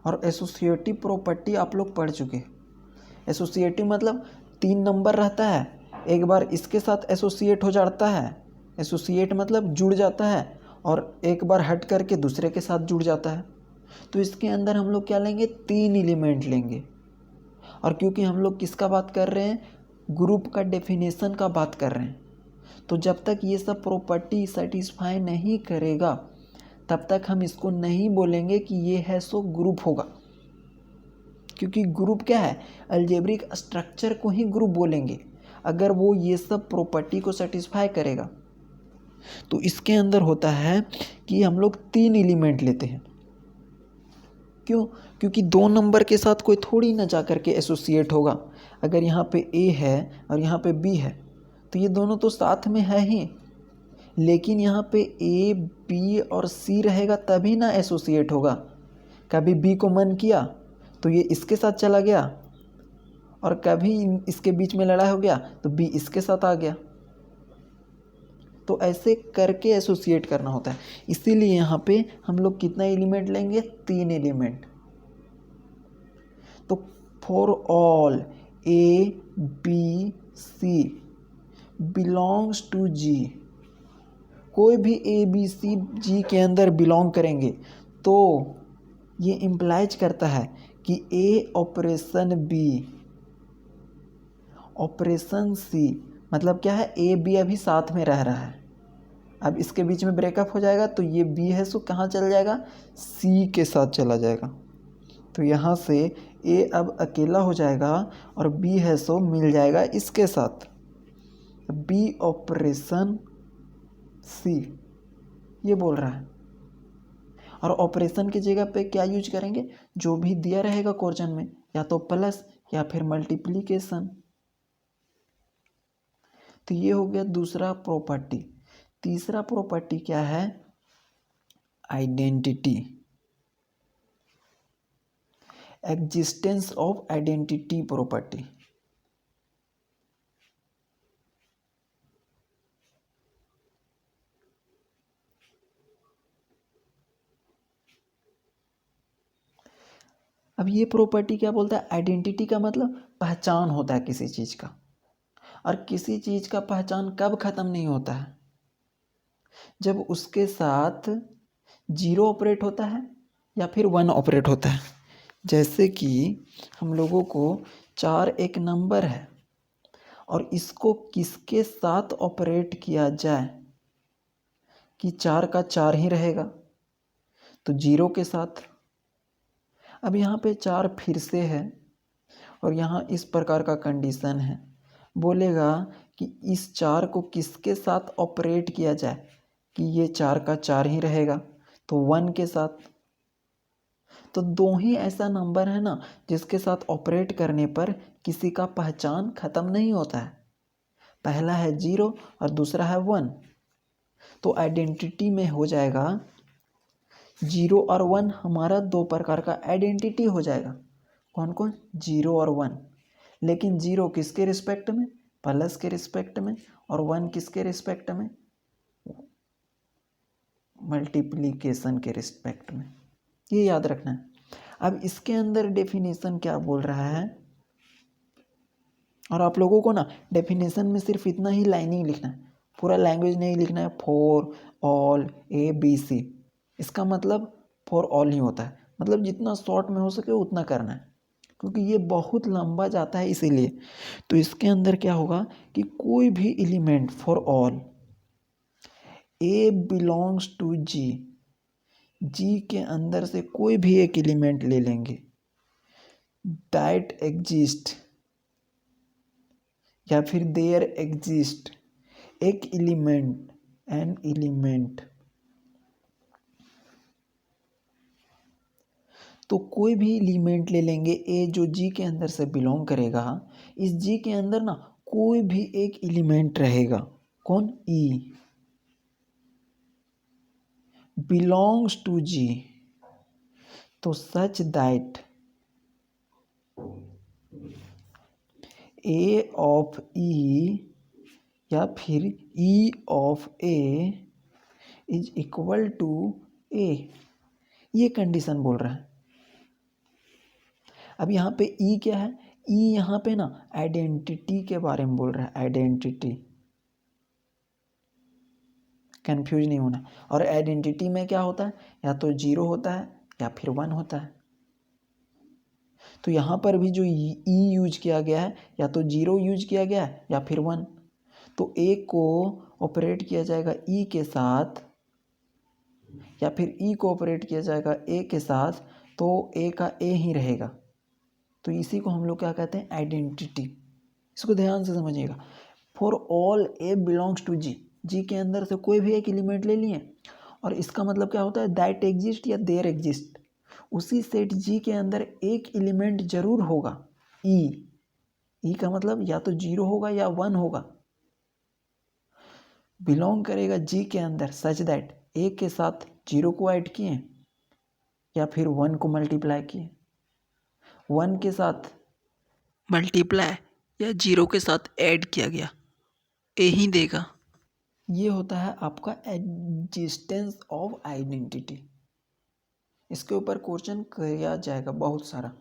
और एसोसिएटिव प्रॉपर्टी आप लोग पढ़ चुके। एसोसिएटिव मतलब 3 नंबर रहता है, एक बार इसके साथ एसोसिएट हो जाता है, एसोसिएट मतलब जुड़ जाता है, और एक बार हट करके दूसरे के साथ जुड़ जाता है। तो इसके अंदर हम लोग क्या लेंगे? 3 एलिमेंट लेंगे। और क्योंकि हम लोग किसका बात कर रहे हैं? ग्रुप का डेफिनेशन का बात कर रहे हैं। तो जब तक ये सब प्रॉपर्टी सेटिस्फाई नहीं करेगा तब तक हम इसको नहीं बोलेंगे कि ये है सो ग्रुप होगा, क्योंकि ग्रुप क्या है? अलजेब्रिक स्ट्रक्चर को ही ग्रुप बोलेंगे अगर वो ये सब प्रॉपर्टी को सेटिस्फाई करेगा। तो इसके अंदर होता है कि हम लोग 3 एलिमेंट लेते हैं। क्यों? क्योंकि 2 नंबर के साथ कोई थोड़ी ना जा करके एसोसिएट होगा। अगर यहाँ पे ए है और यहाँ पे बी है तो ये दोनों तो साथ में है ही, लेकिन यहाँ पे ए बी और सी रहेगा तभी ना एसोसिएट होगा। कभी बी को मन किया तो ये इसके साथ चला गया, और कभी इसके बीच में लड़ाई हो गया तो बी इसके साथ आ गया। तो ऐसे करके एसोसिएट करना होता है। इसीलिए यहाँ पे हम लोग कितना एलिमेंट लेंगे? 3 एलिमेंट। तो for all A B c belongs to G, कोई भी ए बी सी जी के अंदर बिलोंग करेंगे तो ये इम्प्लाइज करता है कि a operation B operation C, मतलब क्या है, ए बी अभी साथ में रह रहा है, अब इसके बीच में ब्रेकअप हो जाएगा तो ये बी है सो कहाँ चला जाएगा, सी के साथ चला जाएगा। तो यहाँ से ए अब अकेला हो जाएगा और बी है सो मिल जाएगा इसके साथ, बी ऑपरेशन सी ये बोल रहा है। और ऑपरेशन की जगह पे क्या यूज करेंगे, जो भी दिया रहेगा क्वेश्चन में, या तो प्लस या फिर मल्टीप्लिकेशन। तो ये हो गया दूसरा प्रॉपर्टी। तीसरा प्रॉपर्टी क्या है, identity, existence of identity property. अब ये प्रॉपर्टी क्या बोलता है, आइडेंटिटी का मतलब पहचान होता है किसी चीज का, और किसी चीज का पहचान कब खत्म नहीं होता है, जब उसके साथ जीरो ऑपरेट होता है या फिर वन ऑपरेट होता है। जैसे कि हम लोगों को 4 एक नंबर है और इसको किसके साथ ऑपरेट किया जाए कि 4 का 4 ही रहेगा, तो जीरो के साथ। अब यहाँ पे 4 फिर से है और यहाँ इस प्रकार का कंडीशन है, बोलेगा कि इस 4 को किसके साथ ऑपरेट किया जाए कि ये 4 का 4 ही रहेगा, तो 1 के साथ। तो दो ही ऐसा नंबर है ना जिसके साथ ऑपरेट करने पर किसी का पहचान खत्म नहीं होता है, पहला है 0 और दूसरा है 1। तो आइडेंटिटी में हो जाएगा 0 और 1, हमारा दो प्रकार का आइडेंटिटी हो जाएगा, कौन कौन, 0 और 1। लेकिन 0 किसके रिस्पेक्ट में, प्लस के रिस्पेक्ट में, और 1 किसके रिस्पेक्ट में, मल्टीप्लिकेशन के रिस्पेक्ट में, ये याद रखना है। अब इसके अंदर डेफिनेशन क्या बोल रहा है, और आप लोगों को ना डेफिनेशन में सिर्फ इतना ही लाइनिंग लिखना है, पूरा लैंग्वेज नहीं लिखना है, for all A B C, इसका मतलब फॉर ऑल ही होता है, मतलब जितना शॉर्ट में हो सके उतना करना है, क्योंकि ये बहुत लंबा जाता है इसीलिए। तो इसके अंदर क्या होगा कि कोई भी element for all A belongs to G, G के अंदर से कोई भी एक एलिमेंट ले लेंगे, दैट एग्जिस्ट या फिर देयर एग्जिस्ट एक एलिमेंट, एन एलिमेंट, तो कोई भी एलिमेंट ले लेंगे ए जो जी के अंदर से बिलोंग करेगा, इस जी के अंदर ना कोई भी एक एलिमेंट रहेगा, कौन, ई, बिलोंग्स टू जी, तो such that A of e या फिर e of a is equal to a, ये कंडीशन बोल रहा है। अब यहाँ पे ई क्या है, ई यहाँ पे ना आइडेंटिटी के बारे में बोल रहा है, आइडेंटिटी, कंफ्यूज नहीं होना। और आइडेंटिटी में क्या होता है, या तो 0 होता है या फिर 1 होता है। तो यहाँ पर भी जो ई यूज किया गया है, या तो 0 यूज किया गया है या फिर 1। तो ए को ऑपरेट किया जाएगा ई के साथ, या फिर ई को ऑपरेट किया जाएगा ए के साथ, तो ए का ए ही रहेगा। तो इसी को हम लोग क्या कहते हैं, आइडेंटिटी। इसको ध्यान से समझिएगा, for all A belongs to G, G के अंदर से कोई भी एक एलिमेंट ले लिए, और इसका मतलब क्या होता है, दैट एग्जिस्ट या देयर एग्जिस्ट, उसी सेट जी के अंदर एक एलिमेंट जरूर होगा, ई, ई का मतलब या तो 0 होगा या 1 होगा, बिलोंग करेगा जी के अंदर, सच दैट ए के साथ 0 को ऐड किए या फिर 1 को मल्टीप्लाई किए, 1 के साथ मल्टीप्लाई या 0 के साथ ऐड किया गया, ए ही देगा। ये होता है आपका एग्जिस्टेंस ऑफ आइडेंटिटी। इसके ऊपर क्वेश्चन किया जाएगा बहुत सारा।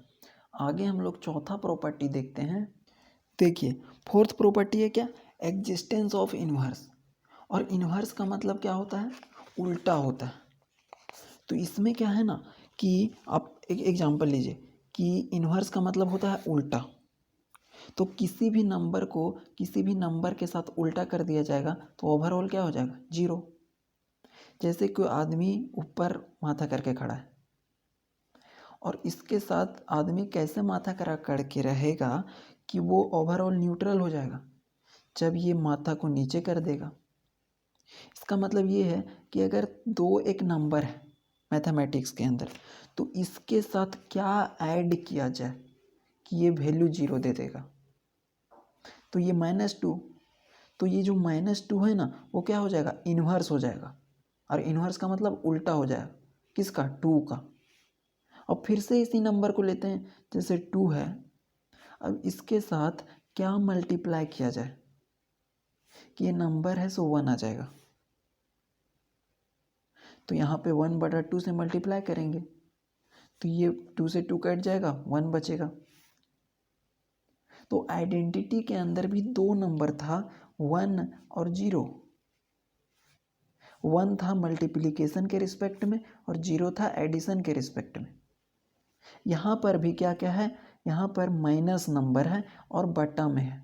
आगे हम लोग चौथा प्रॉपर्टी देखते हैं, देखिए फोर्थ प्रॉपर्टी है क्या, एग्जिस्टेंस ऑफ इन्वर्स। और इन्वर्स का मतलब क्या होता है, उल्टा होता है। तो इसमें क्या है ना कि आप एक एग्जांपल लीजिए कि इन्वर्स का मतलब होता है उल्टा। तो किसी भी नंबर को किसी भी नंबर के साथ उल्टा कर दिया जाएगा तो ओवरऑल क्या हो जाएगा, जीरो। जैसे कोई आदमी ऊपर माथा करके खड़ा है और इसके साथ आदमी कैसे माथा करा करके रहेगा कि वो ओवरऑल न्यूट्रल हो जाएगा, जब ये माथा को नीचे कर देगा। इसका मतलब ये है कि अगर दो एक नंबर है मैथमेटिक्स के अंदर, तो इसके साथ क्या ऐड किया जाए कि ये वैल्यू जीरो दे देगा। तो ये -2, तो ये जो -2 है ना वो क्या हो जाएगा, इन्वर्स हो जाएगा। और इन्वर्स का मतलब उल्टा हो जाएगा, किसका, 2 का। अब फिर से इसी नंबर को लेते हैं, जैसे 2 है, अब इसके साथ क्या मल्टीप्लाई किया जाए कि ये नंबर है सो 1 आ जाएगा। तो यहाँ पे 1/2 से मल्टीप्लाई करेंगे तो ये 2 से 2 कट जाएगा, 1 बचेगा। तो आइडेंटिटी के अंदर भी दो नंबर था, 1 और 0। 1 था मल्टीप्लिकेशन के रिस्पेक्ट में और 0 था एडिशन के रिस्पेक्ट में। यहाँ पर भी क्या क्या है, यहाँ पर माइनस नंबर है और बटा में है।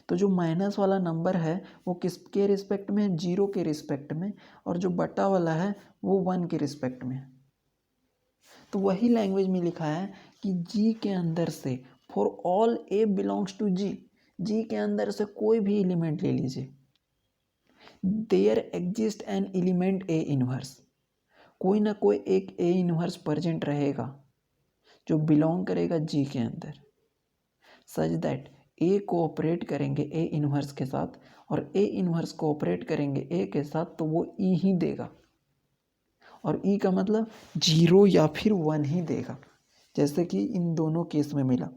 तो जो माइनस वाला नंबर है वो किसके रिस्पेक्ट में है, 0 के रिस्पेक्ट में, और जो बटा वाला है वो 1 के रिस्पेक्ट में है। तो वही लैंग्वेज में लिखा है कि जी के अंदर से for all A belongs to G, G के अंदर से कोई भी एलिमेंट ले लीजिए, there exist an element a inverse, कोई ना कोई एक ए इनवर्स प्रेजेंट रहेगा जो बिलोंग करेगा जी के अंदर, सच दैट ए कोऑपरेट करेंगे ए इनवर्स के साथ और ए इनवर्स कोऑपरेट करेंगे ए के साथ तो वो ई ही देगा। और ई का मतलब 0 या फिर 1 ही देगा, जैसे कि इन दोनों केस में मिला,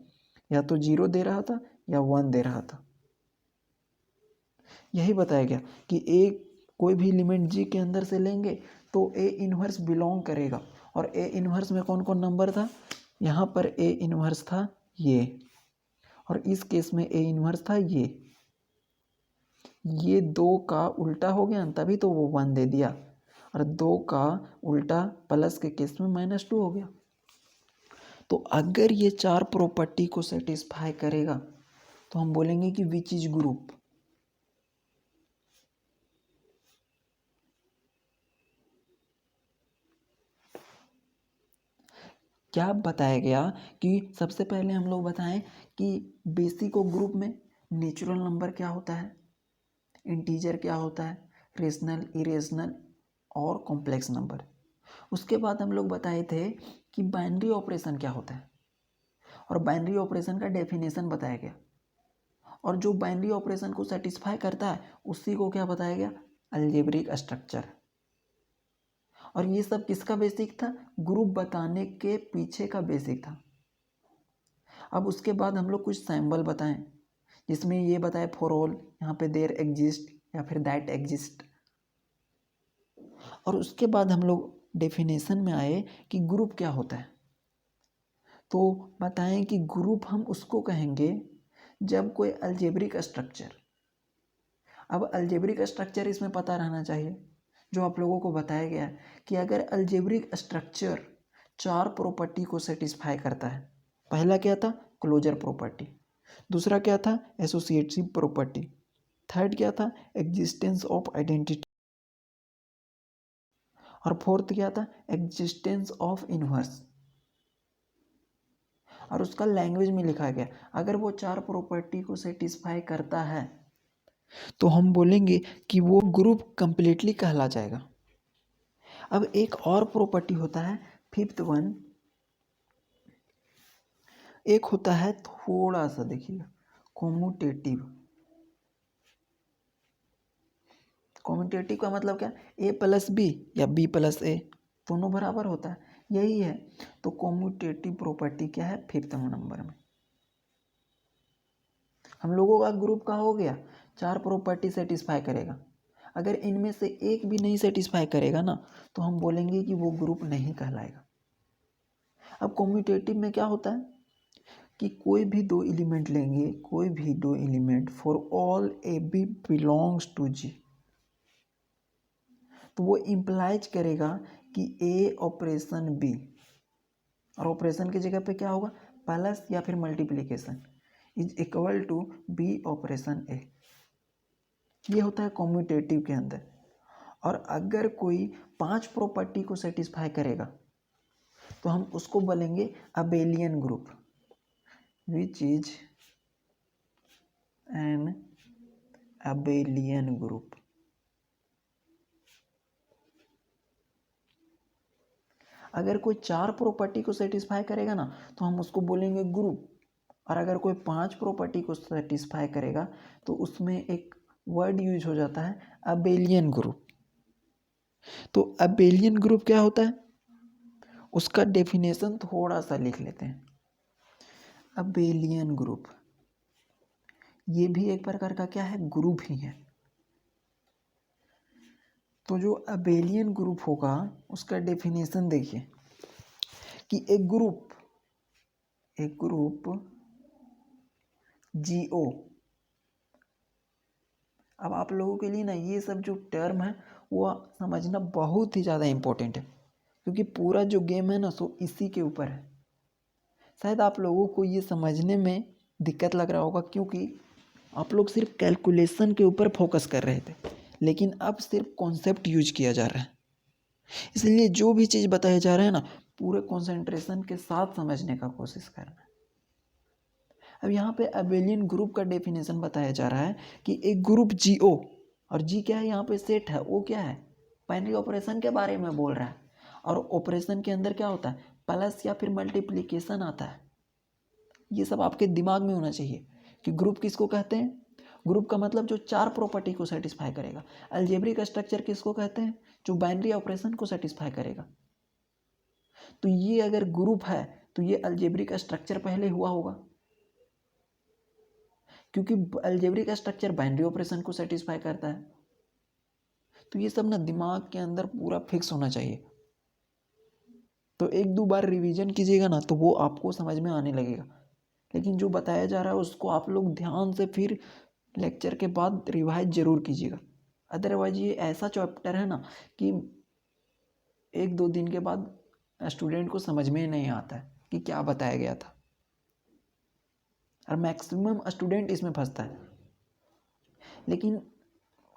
या तो 0 दे रहा था या 1 दे रहा था। यही बताया गया कि ए कोई भी एलिमेंट जी के अंदर से लेंगे तो ए इनवर्स बिलोंग करेगा। और ए इनवर्स में कौन कौन नंबर था, यहाँ पर ए इनवर्स था ये, और इस केस में ए इनवर्स था ये 2 का उल्टा हो गया तभी तो वो 1 दे दिया, और 2 का उल्टा प्लस के केस में -2 हो गया। तो अगर ये 4 प्रॉपर्टी को सेटिस्फाई करेगा तो हम बोलेंगे कि विच इज ग्रुप। क्या बताया गया कि सबसे पहले हम लोग बताएं कि बेसिक और ग्रुप में नेचुरल नंबर क्या होता है, इंटीजर क्या होता है, रेशनल, इरेशनल और कॉम्प्लेक्स नंबर। उसके बाद हम लोग बताए थे कि बाइनरी ऑपरेशन क्या होता है, और बाइनरी ऑपरेशन का डेफिनेशन बताया गया, और जो बाइनरी ऑपरेशन को सेटिस्फाई करता है उसी को क्या बताया गया, अलजेब्रिक स्ट्रक्चर। और ये सब किसका बेसिक था, ग्रुप बताने के पीछे का बेसिक था। अब उसके बाद हम लोग कुछ सैम्बल बताएं जिसमें ये बताए फॉर ऑल, यहाँ पे देयर एग्जिस्ट या फिर दैट एग्जिस्ट। और उसके बाद हम लोग डेफिनेशन में आए कि ग्रुप क्या होता है। तो बताएं कि ग्रुप हम उसको कहेंगे जब कोई अलजेब्रिक स्ट्रक्चर, अब अलजेब्रिक स्ट्रक्चर इसमें पता रहना चाहिए जो आप लोगों को बताया गया है कि अगर अलजेब्रिक स्ट्रक्चर 4 प्रॉपर्टी को सेटिस्फाई करता है, पहला क्या था, क्लोजर प्रॉपर्टी, दूसरा क्या था, एसोसिएटिव प्रॉपर्टी, थर्ड क्या था, एग्जिस्टेंस ऑफ आइडेंटिटी, और फोर्थ क्या था, एग्जिस्टेंस ऑफ इनवर्स। और उसका लैंग्वेज में लिखा गया अगर वो 4 प्रॉपर्टी को सेटिस्फाई करता है तो हम बोलेंगे कि वो ग्रुप कंप्लीटली कहला जाएगा। अब एक और प्रॉपर्टी होता है, फिफ्थ वन, एक होता है थोड़ा सा देखिए कॉम्यूटेटिव। कॉम्यूटेटिव का मतलब क्या, a+b या b+a दोनों बराबर होता है, यही है। तो कॉम्यूटेटिव प्रॉपर्टी क्या है, फिफ्थ नंबर में। हम लोगों का ग्रुप का हो गया, 4 प्रॉपर्टी सेटिस्फाई करेगा, अगर इनमें से एक भी नहीं सेटिस्फाई करेगा ना तो हम बोलेंगे कि वो ग्रुप नहीं कहलाएगा। अब कॉम्यूटेटिव में क्या होता है, कि कोई भी दो एलिमेंट लेंगे, कोई भी दो element for all A b belongs to G, तो वो इम्प्लाइज करेगा कि ए ऑपरेशन बी, और ऑपरेशन की जगह पे क्या होगा, प्लस या फिर multiplication, is equal to b operation a. ये होता है कॉम्यूटेटिव के अंदर। और अगर कोई 5 प्रॉपर्टी को सेटिस्फाई करेगा तो हम उसको बोलेंगे abelian group, which is an abelian group. अगर कोई 4 प्रॉपर्टी को सेटिस्फाई करेगा ना तो हम उसको बोलेंगे ग्रुप, और अगर कोई 5 प्रॉपर्टी को सेटिस्फाई करेगा तो उसमें एक वर्ड यूज हो जाता है अबेलियन ग्रुप। तो अबेलियन ग्रुप क्या होता है, उसका डेफिनेशन थोड़ा सा लिख लेते हैं। अबेलियन ग्रुप ये भी एक प्रकार का क्या है, ग्रुप ही है। तो जो अबेलियन ग्रुप होगा उसका डेफिनेशन देखिए कि एक ग्रुप जीओ। अब आप लोगों के लिए ना ये सब जो टर्म है वो समझना बहुत ही ज़्यादा इम्पोर्टेंट है, क्योंकि पूरा जो गेम है ना सो इसी के ऊपर है। शायद आप लोगों को ये समझने में दिक्कत लग रहा होगा, क्योंकि आप लोग सिर्फ कैलकुलेशन के ऊपर फोकस कर रहे थे, लेकिन अब सिर्फ कॉन्सेप्ट यूज किया जा रहा है। इसलिए जो भी चीज़ बताया जा रहा है ना पूरे कंसंट्रेशन के साथ समझने का कोशिश करना। अब यहाँ पे अबेलियन ग्रुप का डेफिनेशन बताया जा रहा है कि एक ग्रुप जीओ, और जी क्या है यहाँ पे सेट है, ओ क्या है, बाइनरी ऑपरेशन के बारे में बोल रहा है। और ऑपरेशन के अंदर क्या होता है, प्लस या फिर मल्टीप्लिकेशन आता है। ये सब आपके दिमाग में होना चाहिए कि ग्रुप किसको कहते हैं। ग्रुप का मतलब जो 4 प्रॉपर्टी को सेटिस्फाई करेगा। अलजेब्रिक स्ट्रक्चर किसको कहते हैं, जो बाइनरी ऑपरेशन को सेटिस्फाई करेगा। तो ये अगर ग्रुप है तो ये अलजेब्रिक स्ट्रक्चर पहले हुआ होगा, क्योंकि अलजेब्रिक स्ट्रक्चर बाइनरी ऑपरेशन को सेटिस्फाई करता है। तो ये सब ना दिमाग के अंदर पूरा फिक्स होना चाहिए। तो 1-2 बार रिवीजन कीजिएगा ना तो वो आपको समझ में आने लगेगा, लेकिन जो बताया जा रहा है उसको आप लोग ध्यान से फिर लेक्चर के बाद रिवाइज जरूर कीजिएगा। अदरवाइज ये ऐसा चैप्टर है ना कि 1-2 दिन के बाद स्टूडेंट को समझ में नहीं आता है कि क्या बताया गया था, और मैक्सिमम स्टूडेंट इसमें फंसता है। लेकिन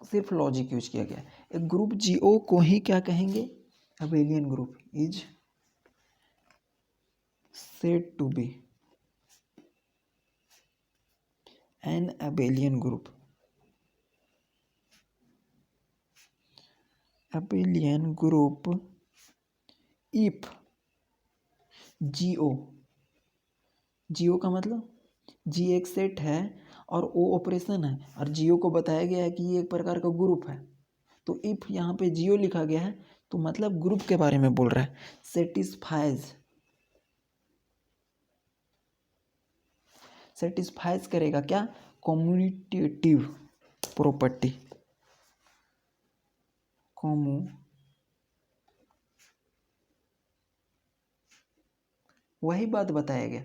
सिर्फ लॉजिक यूज किया गया। एक ग्रुप जीओ को ही क्या कहेंगे, abelian group is said to be an abelian group. Abelian group if G O का मतलब जी एक सेट है और ओ ऑपरेशन है, और जियो को बताया गया है कि ये एक प्रकार का ग्रुप है। तो इफ यहाँ पे जियो लिखा गया है तो मतलब ग्रुप के बारे में बोल रहा है। सेटिस्फाइज करेगा क्या, कम्यूटेटिव प्रॉपर्टी, वही बात बताया गया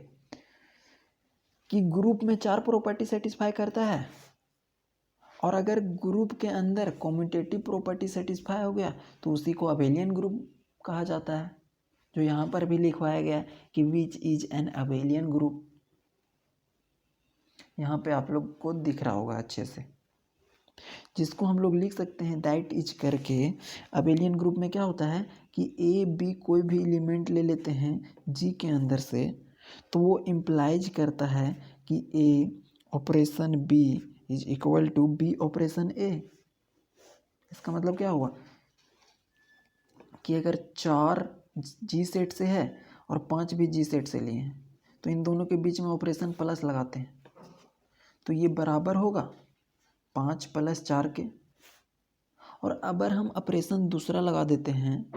कि ग्रुप में 4 प्रॉपर्टी सेटिस्फाई करता है, और अगर ग्रुप के अंदर कम्यूटेटिव प्रॉपर्टी सेटिस्फाई हो गया तो उसी को अबेलियन ग्रुप कहा जाता है, जो यहाँ पर भी लिखवाया गया कि which is an abelian group. यहाँ पे आप लोग को दिख रहा होगा अच्छे से, जिसको हम लोग लिख सकते हैं दैट इज करके। अबेलियन ग्रुप में क्या होता है कि ए बी कोई भी एलिमेंट ले लेते हैं जी के अंदर से, तो वो इम्प्लाइज करता है कि a operation b is equal to b operation a. इसका मतलब क्या हुआ कि अगर 4 जी सेट से है और 5 भी जी सेट से लिए हैं तो इन दोनों के बीच में ऑपरेशन प्लस लगाते हैं, तो ये बराबर होगा 5 + 4 के। और अगर हम ऑपरेशन दूसरा लगा देते हैं,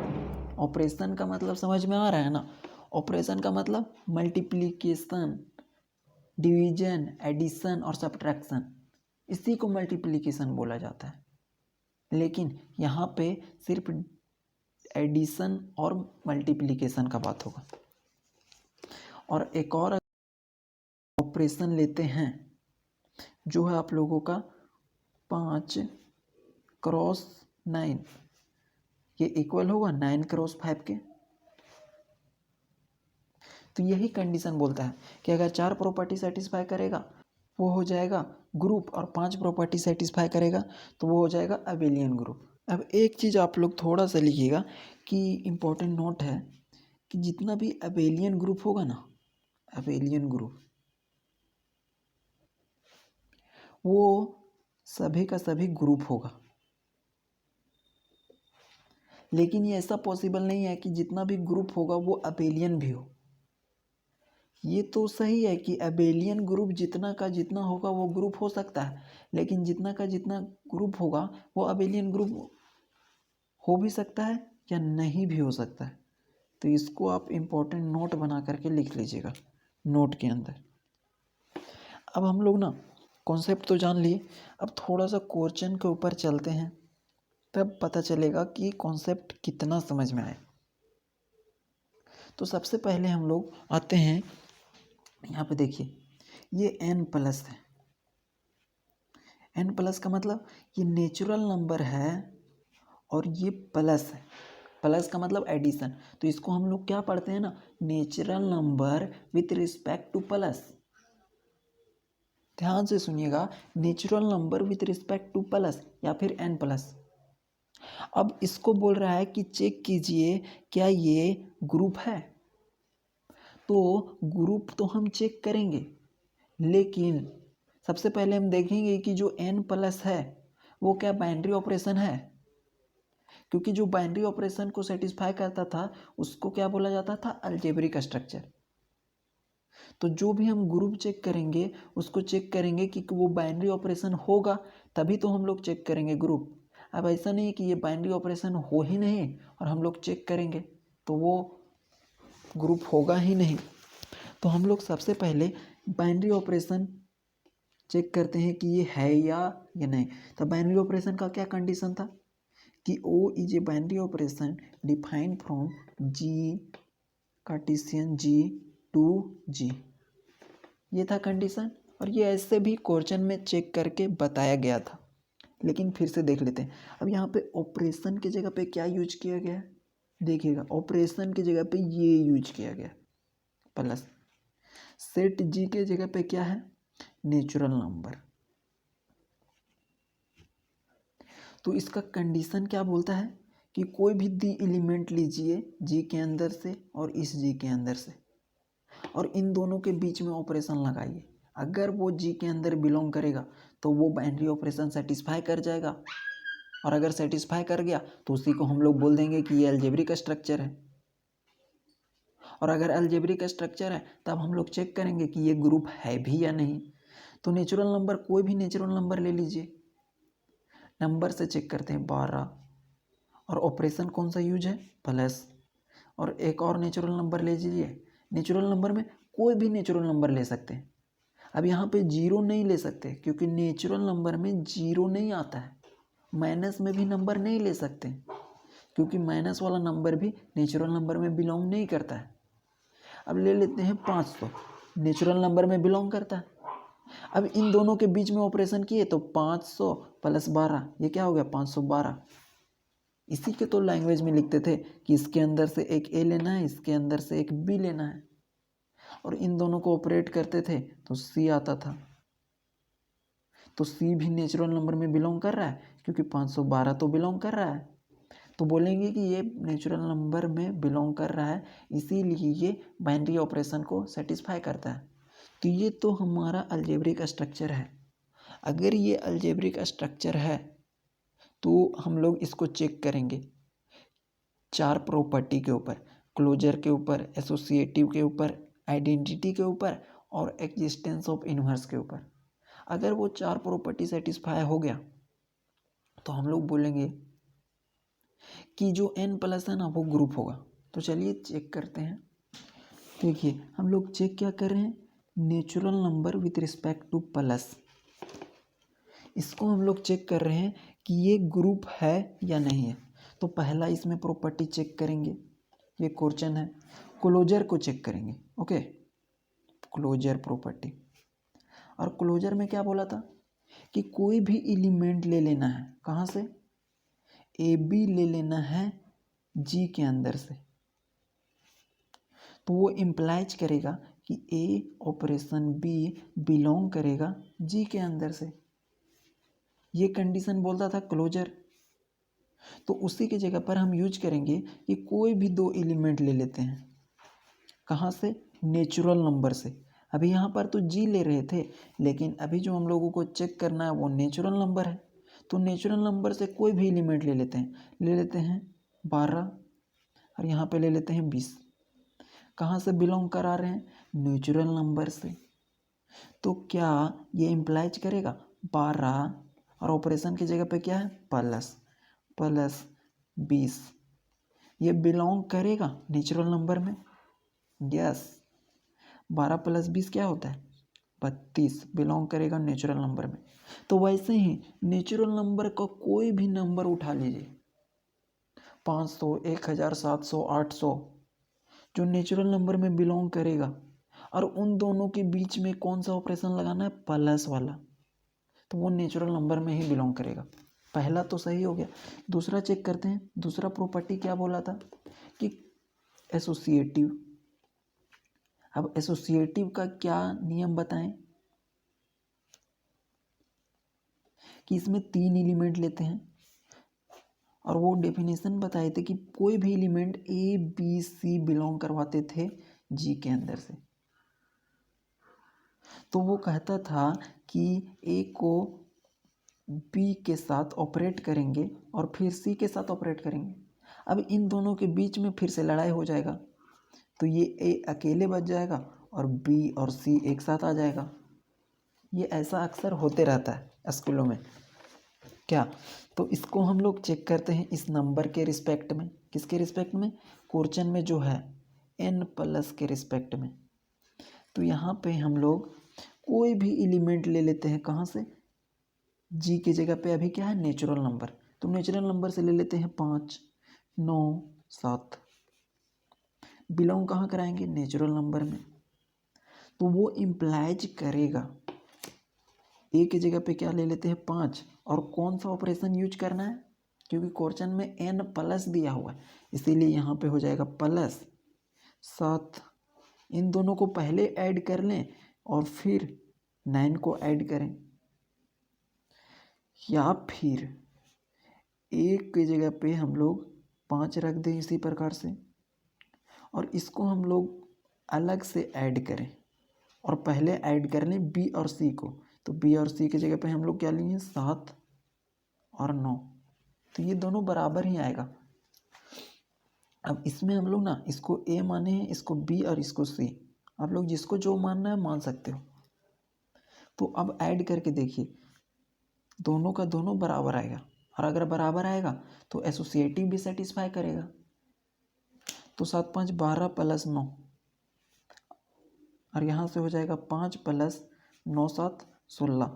ऑपरेशन का मतलब समझ में आ रहा है ना, ऑपरेशन का मतलब मल्टीप्लिकेशन, डिवीजन, एडिशन और सब्ट्रैक्शन, इसी को मल्टीप्लिकेशन बोला जाता है। लेकिन यहाँ पे सिर्फ एडिशन और मल्टीप्लिकेशन का बात होगा। और एक और ऑपरेशन लेते हैं जो है आप लोगों का 5x9, ये इक्वल होगा 9x5 के। तो यही कंडीशन बोलता है कि अगर 4 प्रॉपर्टी सेटिस्फाई करेगा वो हो जाएगा ग्रुप, और 5 प्रॉपर्टी सेटिस्फाई करेगा तो वो हो जाएगा अबेलियन ग्रुप। अब एक चीज़ आप लोग थोड़ा सा लिखिएगा कि इम्पोर्टेंट नोट है कि जितना भी अबेलियन ग्रुप होगा ना, अबेलियन ग्रुप वो सभी का सभी ग्रुप होगा, लेकिन ये ऐसा पॉसिबल नहीं है कि जितना भी ग्रुप होगा वो अबेलियन भी हो। ये तो सही है कि अबेलियन ग्रुप जितना का जितना होगा वो ग्रुप हो सकता है, लेकिन जितना का जितना ग्रुप होगा वो अबेलियन ग्रुप हो भी सकता है या नहीं भी हो सकता है। तो इसको आप इम्पोर्टेंट नोट बना करके लिख लीजिएगा नोट के अंदर। अब हम लोग ना कॉन्सेप्ट तो जान लिए, अब थोड़ा सा क्वेश्चन के ऊपर चलते हैं, तब पता चलेगा कि कॉन्सेप्ट कितना समझ में आए। तो सबसे पहले हम लोग आते हैं यहाँ पे, देखिए ये n+ है। n+ का मतलब ये नेचुरल नंबर है और ये प्लस है। प्लस का मतलब एडिशन, तो इसको हम लोग क्या पढ़ते हैं ना, natural number with respect two plus. ध्यान से सुनिएगा, natural number with respect two plus या फिर n+। अब इसको बोल रहा है कि चेक कीजिए क्या ये ग्रुप है। तो ग्रुप तो हम चेक करेंगे, लेकिन सबसे पहले हम देखेंगे कि जो n+ है वो क्या बाइनरी ऑपरेशन है, क्योंकि जो बाइनरी ऑपरेशन को सेटिस्फाई करता था उसको क्या बोला जाता था, अलजेब्रिक स्ट्रक्चर। तो जो भी हम ग्रुप चेक करेंगे उसको चेक करेंगे कि वो बाइनरी ऑपरेशन होगा, तभी तो हम लोग चेक करेंगे ग्रुप। अब ऐसा नहीं कि ये बाइनरी ऑपरेशन हो ही नहीं और हम लोग चेक करेंगे तो वो ग्रुप होगा ही नहीं। तो हम लोग सबसे पहले बाइनरी ऑपरेशन चेक करते हैं कि ये है या नहीं। तो बाइनरी ऑपरेशन का क्या कंडीशन था कि O is a binary operation defined from G Cartesian G to G, ये था कंडीशन। और ये ऐसे भी क्वेश्चन में चेक करके बताया गया था, लेकिन फिर से देख लेते हैं। अब यहाँ पे ऑपरेशन की जगह पे क्या यूज किया गया है, देखिएगा ऑपरेशन की जगह पे ये यूज किया गया प्लस। सेट G के जगह पे क्या है, नेचुरल नंबर। तो इसका कंडीशन क्या बोलता है कि कोई भी दी एलिमेंट लीजिए G के अंदर से और इस G के अंदर से, और इन दोनों के बीच में ऑपरेशन लगाइए। अगर वो G के अंदर बिलोंग करेगा तो वो बाइनरी ऑपरेशन सेटिस्फाई कर जाएगा, और अगर सेटिस्फाई कर गया तो उसी को हम लोग बोल देंगे कि ये अलजेब्रिक स्ट्रक्चर है। और अगर अलजेब्रिक स्ट्रक्चर है तब हम लोग चेक करेंगे कि ये ग्रुप है भी या नहीं। तो नेचुरल नंबर, कोई भी नेचुरल नंबर ले लीजिए, नंबर से चेक करते हैं 12, और ऑपरेशन कौन सा यूज है, प्लस। और एक और नेचुरल नंबर ले लीजिए, नेचुरल नंबर में कोई भी नेचुरल नंबर ले सकते हैं। अब यहाँ पे 0 नहीं ले सकते क्योंकि नेचुरल नंबर में 0 नहीं आता है। माइनस में भी नंबर नहीं ले सकते क्योंकि माइनस वाला नंबर भी नेचुरल नंबर में बिलोंग नहीं करता है। अब ले लेते हैं 500, नेचुरल नंबर में बिलोंग करता है। अब इन दोनों के बीच में ऑपरेशन किए तो 500 + 12, ये क्या हो गया, 512। इसी के तो लैंग्वेज में लिखते थे कि इसके अंदर से एक ए लेना है, इसके अंदर से एक बी लेना है, और इन दोनों को ऑपरेट करते थे तो सी आता था। तो सी भी नेचुरल नंबर में बिलोंग कर रहा है क्योंकि 512 तो बिलोंग कर रहा है, तो बोलेंगे कि ये नेचुरल नंबर में बिलोंग कर रहा है, इसीलिए ये बाइनरी ऑपरेशन को सेटिस्फाई करता है। तो ये तो हमारा अलजेब्रिक स्ट्रक्चर है। अगर ये अलजेब्रिक स्ट्रक्चर है तो हम लोग इसको चेक करेंगे 4 प्रॉपर्टी के ऊपर, क्लोजर के ऊपर, एसोसिएटिव के ऊपर, आइडेंटिटी के ऊपर और एग्जिस्टेंस ऑफ इन्वर्स के ऊपर। अगर वो 4 प्रॉपर्टी सेटिस्फाई हो गया तो हम लोग बोलेंगे कि जो n+ है ना वो ग्रुप होगा। तो चलिए चेक करते हैं। देखिए हम लोग चेक क्या कर रहे हैं, natural number with respect two plus, इसको हम लोग चेक कर रहे हैं कि ये ग्रुप है या नहीं है। तो पहला इसमें प्रॉपर्टी चेक करेंगे, ये क्वेश्चन है। क्लोजर को चेक करेंगे, ओके, क्लोजर प्रॉपर्टी। और क्लोजर में क्या बोला था कि कोई भी एलिमेंट ले लेना है, कहाँ से, ए बी ले लेना है जी के अंदर से, तो वो इम्प्लाइज करेगा कि ए ऑपरेशन बी बिलोंग करेगा जी के अंदर से। ये कंडीशन बोलता था क्लोजर। तो उसी की जगह पर हम यूज करेंगे कि कोई भी दो एलिमेंट ले लेते हैं, कहाँ से, नेचुरल नंबर से। अभी यहाँ पर तो जी ले रहे थे, लेकिन अभी जो हम लोगों को चेक करना है वो नेचुरल नंबर है। तो नेचुरल नंबर से कोई भी एलिमेंट ले लेते हैं 12 और यहाँ पे ले लेते हैं 20। कहाँ से बिलोंग करा रहे हैं, नेचुरल नंबर से। तो क्या ये इम्प्लाइज करेगा 12 और ऑपरेशन की जगह पे क्या है प्लस 20, ये बिलोंग करेगा नेचुरल नंबर में। यस, 12 + 20 क्या होता है 32, बिलोंग करेगा नेचुरल नंबर में। तो वैसे ही नेचुरल नंबर का कोई भी नंबर उठा लीजिए, 500, 1000, 700, 800, जो नेचुरल नंबर में बिलोंग करेगा, और उन दोनों के बीच में कौन सा ऑपरेशन लगाना है, प्लस वाला, तो वो नेचुरल नंबर में ही बिलोंग करेगा। पहला तो सही हो गया। दूसरा चेक करते हैं, दूसरा प्रॉपर्टी क्या बोला था कि एसोसिएटिव। अब एसोसिएटिव का क्या नियम बताएं कि इसमें 3 एलिमेंट लेते हैं, और वो डेफिनेशन बताए थे कि कोई भी element A B C belong करवाते थे जी के अंदर से। तो वो कहता था कि ए को बी के साथ ऑपरेट करेंगे और फिर सी के साथ ऑपरेट करेंगे। अब इन दोनों के बीच में फिर से लड़ाई हो जाएगा, तो ये ए अकेले बच जाएगा और बी और सी एक साथ आ जाएगा। ये ऐसा अक्सर होते रहता है स्कूलों में। क्या, तो इसको हम लोग चेक करते हैं इस नंबर के रिस्पेक्ट में। किसके रिस्पेक्ट में, क्वेश्चन में जो है n+ के रिस्पेक्ट में। तो यहाँ पे हम लोग कोई भी एलिमेंट ले लेते हैं, कहाँ से, जी की जगह पे अभी क्या है नेचुरल नंबर, तो नेचुरल नंबर से ले लेते हैं 5, 9, 7, बिलोंग कहाँ कराएंगे, नेचुरल नंबर में। तो वो इम्प्लाइज करेगा, ए की जगह पे क्या ले लेते हैं 5, और कौन सा ऑपरेशन यूज करना है, क्योंकि क्वेश्चन में n+ दिया हुआ है, इसीलिए यहाँ पे हो जाएगा +7। इन दोनों को पहले ऐड कर लें और फिर 9 को ऐड करें, या फिर एक की जगह पे हम लोग 5 रख दें इसी प्रकार से, और इसको हम लोग अलग से ऐड करें और पहले ऐड कर लें बी और सी को। तो बी और सी की जगह पे हम लोग क्या लिए, 7 और 9, तो ये दोनों बराबर ही आएगा। अब इसमें हम लोग ना इसको ए माने हैं, इसको बी और इसको सी, आप लोग जिसको जो मानना है मान सकते हो। तो अब ऐड करके देखिए, दोनों का दोनों बराबर आएगा, और अगर बराबर आएगा तो एसोसिएटिव भी सेटिस्फाई करेगा। तो 7, 5, 12 + 9, और यहाँ से हो जाएगा 5 + 9, 7, 16।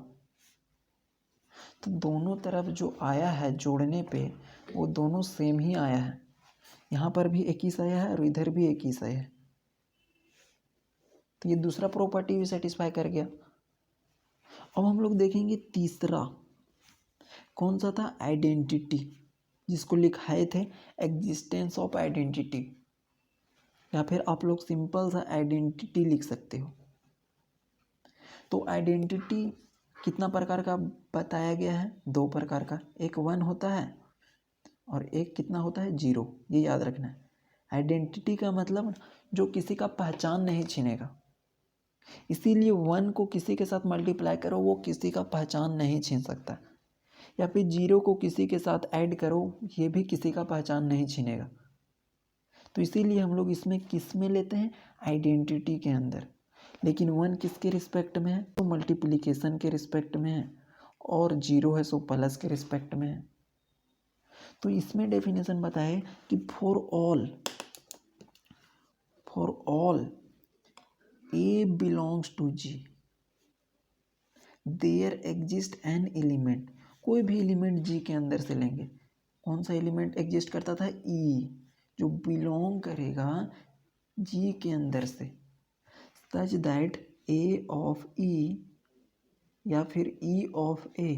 तो दोनों तरफ जो आया है जोड़ने पे वो दोनों सेम ही आया है, यहाँ पर भी 21 आया है और इधर भी 21 आया है। तो ये दूसरा प्रॉपर्टी भी सेटिस्फाई कर गया। अब हम लोग देखेंगे तीसरा, कौन सा था, आइडेंटिटी, जिसको लिखाए थे एग्जिस्टेंस ऑफ आइडेंटिटी, या फिर आप लोग सिंपल सा आइडेंटिटी लिख सकते हो। तो आइडेंटिटी कितना प्रकार का बताया गया है, 2 प्रकार का, एक 1 होता है और एक कितना होता है 0, ये याद रखना है। आइडेंटिटी का मतलब जो किसी का पहचान नहीं छीनेगा, इसीलिए 1 को किसी के साथ मल्टीप्लाई करो वो किसी का पहचान नहीं छीन सकता, या फिर 0 को किसी के साथ ऐड करो ये भी किसी का पहचान नहीं छीनेगा। तो इसीलिए हम लोग इसमें किस में लेते हैं, आइडेंटिटी के अंदर। लेकिन 1 किसके रिस्पेक्ट में है, तो मल्टीप्लिकेशन के रिस्पेक्ट में है, और 0 है सो प्लस के रिस्पेक्ट में है। तो इसमें डेफिनेशन बताए कि for all A belongs to G there exist an element, कोई भी एलिमेंट जी के अंदर से लेंगे, कौन सा एलिमेंट एग्जिस्ट करता था, ई, जो बिलोंग करेगा जी के अंदर से, such that A of e या फिर e of a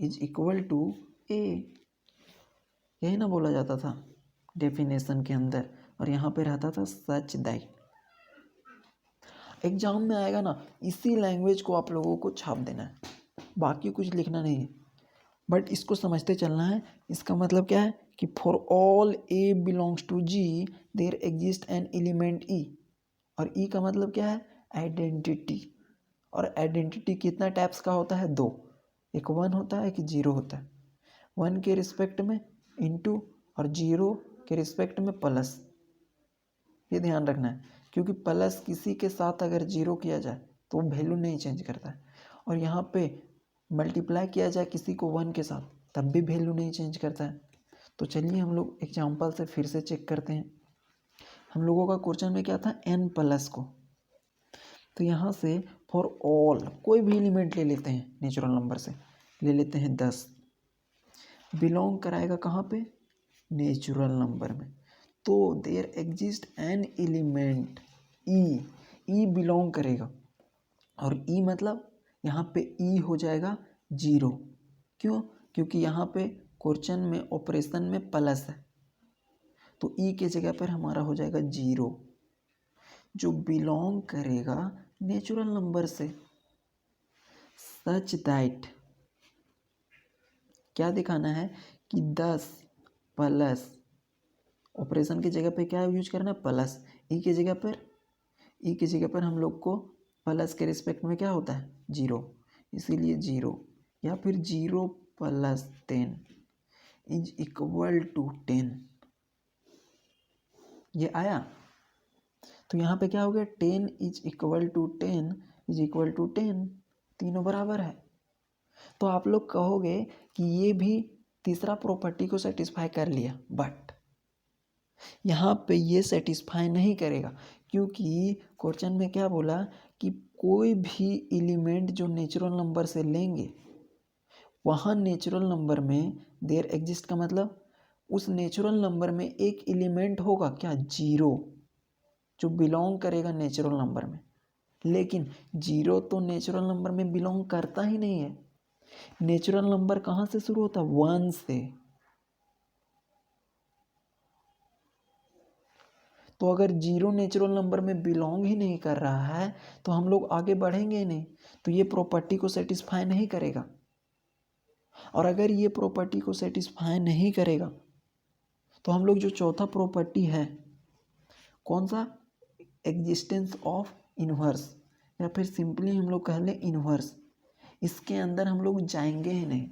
is equal to a, यही ना बोला जाता था डेफिनेशन के अंदर, और यहाँ पे रहता था सच दैट। एग्जाम में आएगा ना, इसी लैंग्वेज को आप लोगों को छाप देना है, बाकी कुछ लिखना नहीं है, बट इसको समझते चलना है। इसका मतलब क्या है कि for all A belongs to G there exist an element e, और ई का मतलब क्या है, आइडेंटिटी। और आइडेंटिटी कितना टाइप्स का होता है, दो, एक 1 होता है, एक 0 होता है। 1 के रिस्पेक्ट में इनटू, और 0 के रिस्पेक्ट में प्लस। ये ध्यान रखना है, क्योंकि प्लस किसी के साथ अगर 0 किया जाए तो वो वैल्यू नहीं चेंज करता है, और यहाँ पे मल्टीप्लाई किया जाए किसी को 1 के साथ तब भी वैल्यू नहीं चेंज करता है। तो चलिए हम लोग एग्जाम्पल से फिर से चेक करते हैं। हम लोगों का क्वेश्चन में क्या था, n प्लस को, तो यहाँ से फॉर ऑल कोई भी एलिमेंट ले लेते हैं, नेचुरल नंबर से ले लेते हैं 10, बिलोंग कराएगा कहाँ पे, नेचुरल नंबर में। तो there exist an element E belong करेगा, और ई मतलब यहाँ पे ई हो जाएगा 0। क्यों, क्योंकि यहाँ पे क्वेश्चन में ऑपरेशन में प्लस है, तो ई के जगह पर हमारा हो जाएगा 0, जो बिलोंग करेगा नेचुरल नंबर से। सच दैट, क्या दिखाना है कि 10 प्लस, ऑपरेशन की जगह पे क्या यूज करना है, प्लस। ई के जगह पर हम लोग को प्लस के रिस्पेक्ट में क्या होता है, 0, इसीलिए 0, या फिर 0 + 10 इज इक्वल टू 10, ये आया। तो यहाँ पे क्या हो गया, 10 is equal to 10 is equal to 10, तीनों बराबर है। तो आप लोग कहोगे कि ये भी तीसरा प्रॉपर्टी को सेटिस्फाई कर लिया, बट यहाँ पे ये सेटिस्फाई नहीं करेगा, क्योंकि क्वेश्चन में क्या बोला कि कोई भी एलिमेंट जो नेचुरल नंबर से लेंगे, वहाँ नेचुरल नंबर में देयर एग्जिस्ट का मतलब उस नेचुरल नंबर में एक एलिमेंट होगा क्या, 0, जो बिलोंग करेगा नेचुरल नंबर में। लेकिन 0 तो नेचुरल नंबर में बिलोंग करता ही नहीं है। नेचुरल नंबर कहाँ से शुरू होता है, 1 से। तो अगर 0 नेचुरल नंबर में बिलोंग ही नहीं कर रहा है तो हम लोग आगे बढ़ेंगे ही नहीं, तो ये प्रॉपर्टी को सेटिस्फाई नहीं करेगा। और अगर ये प्रॉपर्टी को सेटिस्फाई नहीं करेगा तो हम लोग जो चौथा प्रॉपर्टी है, कौन सा, एग्जिस्टेंस ऑफ इन्वर्स, या फिर सिंपली हम लोग कह लें इन्वर्स, इसके अंदर हम लोग जाएंगे ही नहीं,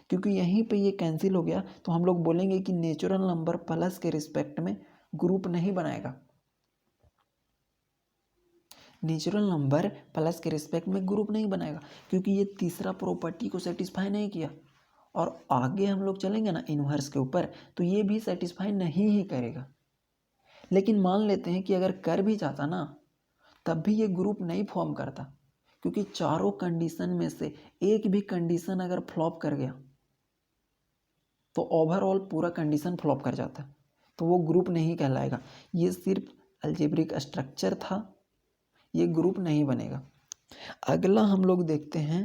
क्योंकि यहीं पे ये कैंसिल हो गया। तो हम लोग बोलेंगे कि नेचुरल नंबर प्लस के रिस्पेक्ट में ग्रुप नहीं बनाएगा, नेचुरल नंबर प्लस के रिस्पेक्ट में ग्रुप नहीं बनाएगा, क्योंकि ये तीसरा प्रॉपर्टी को सेटिस्फाई नहीं किया। और आगे हम लोग चलेंगे ना इन्वर्स के ऊपर, तो ये भी सेटिस्फाई नहीं ही करेगा। लेकिन मान लेते हैं कि अगर कर भी जाता ना, तब भी ये ग्रुप नहीं फॉर्म करता, क्योंकि चारों कंडीशन में से एक भी कंडीशन अगर फ्लॉप कर गया तो ओवरऑल पूरा कंडीशन फ्लॉप कर जाता है, तो वो ग्रुप नहीं कहलाएगा। ये सिर्फ अलजेब्रिक स्ट्रक्चर था, ये ग्रुप नहीं बनेगा। अगला हम लोग देखते हैं,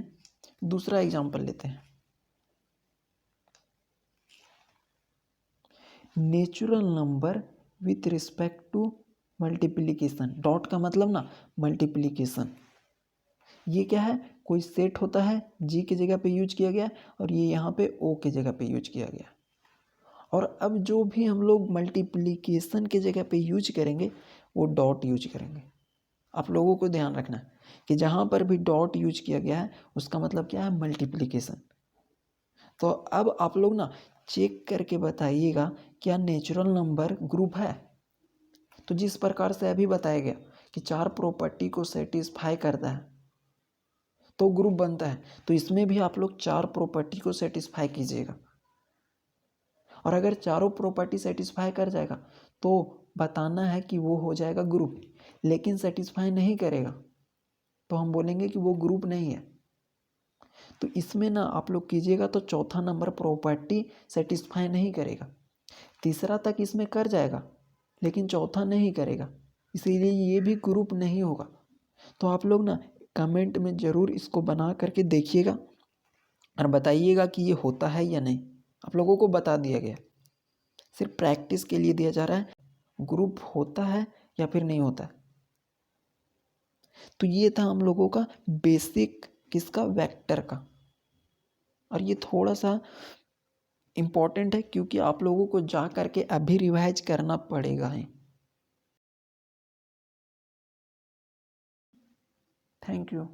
दूसरा एग्जांपल लेते हैं। Natural number with respect to multiplication, dot का मतलब ना मल्टीप्लिकेशन। ये क्या है, कोई सेट होता है, जी की जगह पे यूज किया गया, और ये यहाँ पे ओ की जगह पे यूज किया गया। और अब जो भी हम लोग मल्टीप्लिकेशन के जगह पे यूज करेंगे वो डॉट यूज करेंगे। आप लोगों को ध्यान रखना है कि जहाँ पर भी डॉट यूज किया गया है उसका मतलब क्या है, मल्टीप्लिकेशन। तो अब आप लोग ना चेक करके बताइएगा क्या नेचुरल नंबर ग्रुप है। तो जिस प्रकार से अभी बताया गया कि 4 प्रॉपर्टी को सेटिस्फाई करता है तो ग्रुप बनता है, तो इसमें भी आप लोग 4 प्रॉपर्टी को सेटिस्फाई कीजिएगा। और अगर चारों प्रॉपर्टी सेटिस्फाई कर जाएगा तो बताना है कि वो हो जाएगा ग्रुप। लेकिन सेटिस्फाई नहीं करेगा तो हम बोलेंगे कि वो ग्रुप नहीं है। तो इसमें ना आप लोग कीजिएगा तो चौथा नंबर प्रॉपर्टी सेटिस्फाई नहीं करेगा, तीसरा तक इसमें कर जाएगा लेकिन चौथा नहीं करेगा, इसीलिए ये भी ग्रुप नहीं होगा। तो आप लोग ना कमेंट में ज़रूर इसको बना करके देखिएगा और बताइएगा कि ये होता है या नहीं। आप लोगों को बता दिया गया, सिर्फ प्रैक्टिस के लिए दिया जा रहा है, ग्रुप होता है या फिर नहीं होता। तो ये था हम लोगों का बेसिक किसका, वेक्टर का। और ये थोड़ा सा इम्पॉर्टेंट है क्योंकि आप लोगों को जा करके अभी रिवाइज करना पड़ेगा है। Thank you.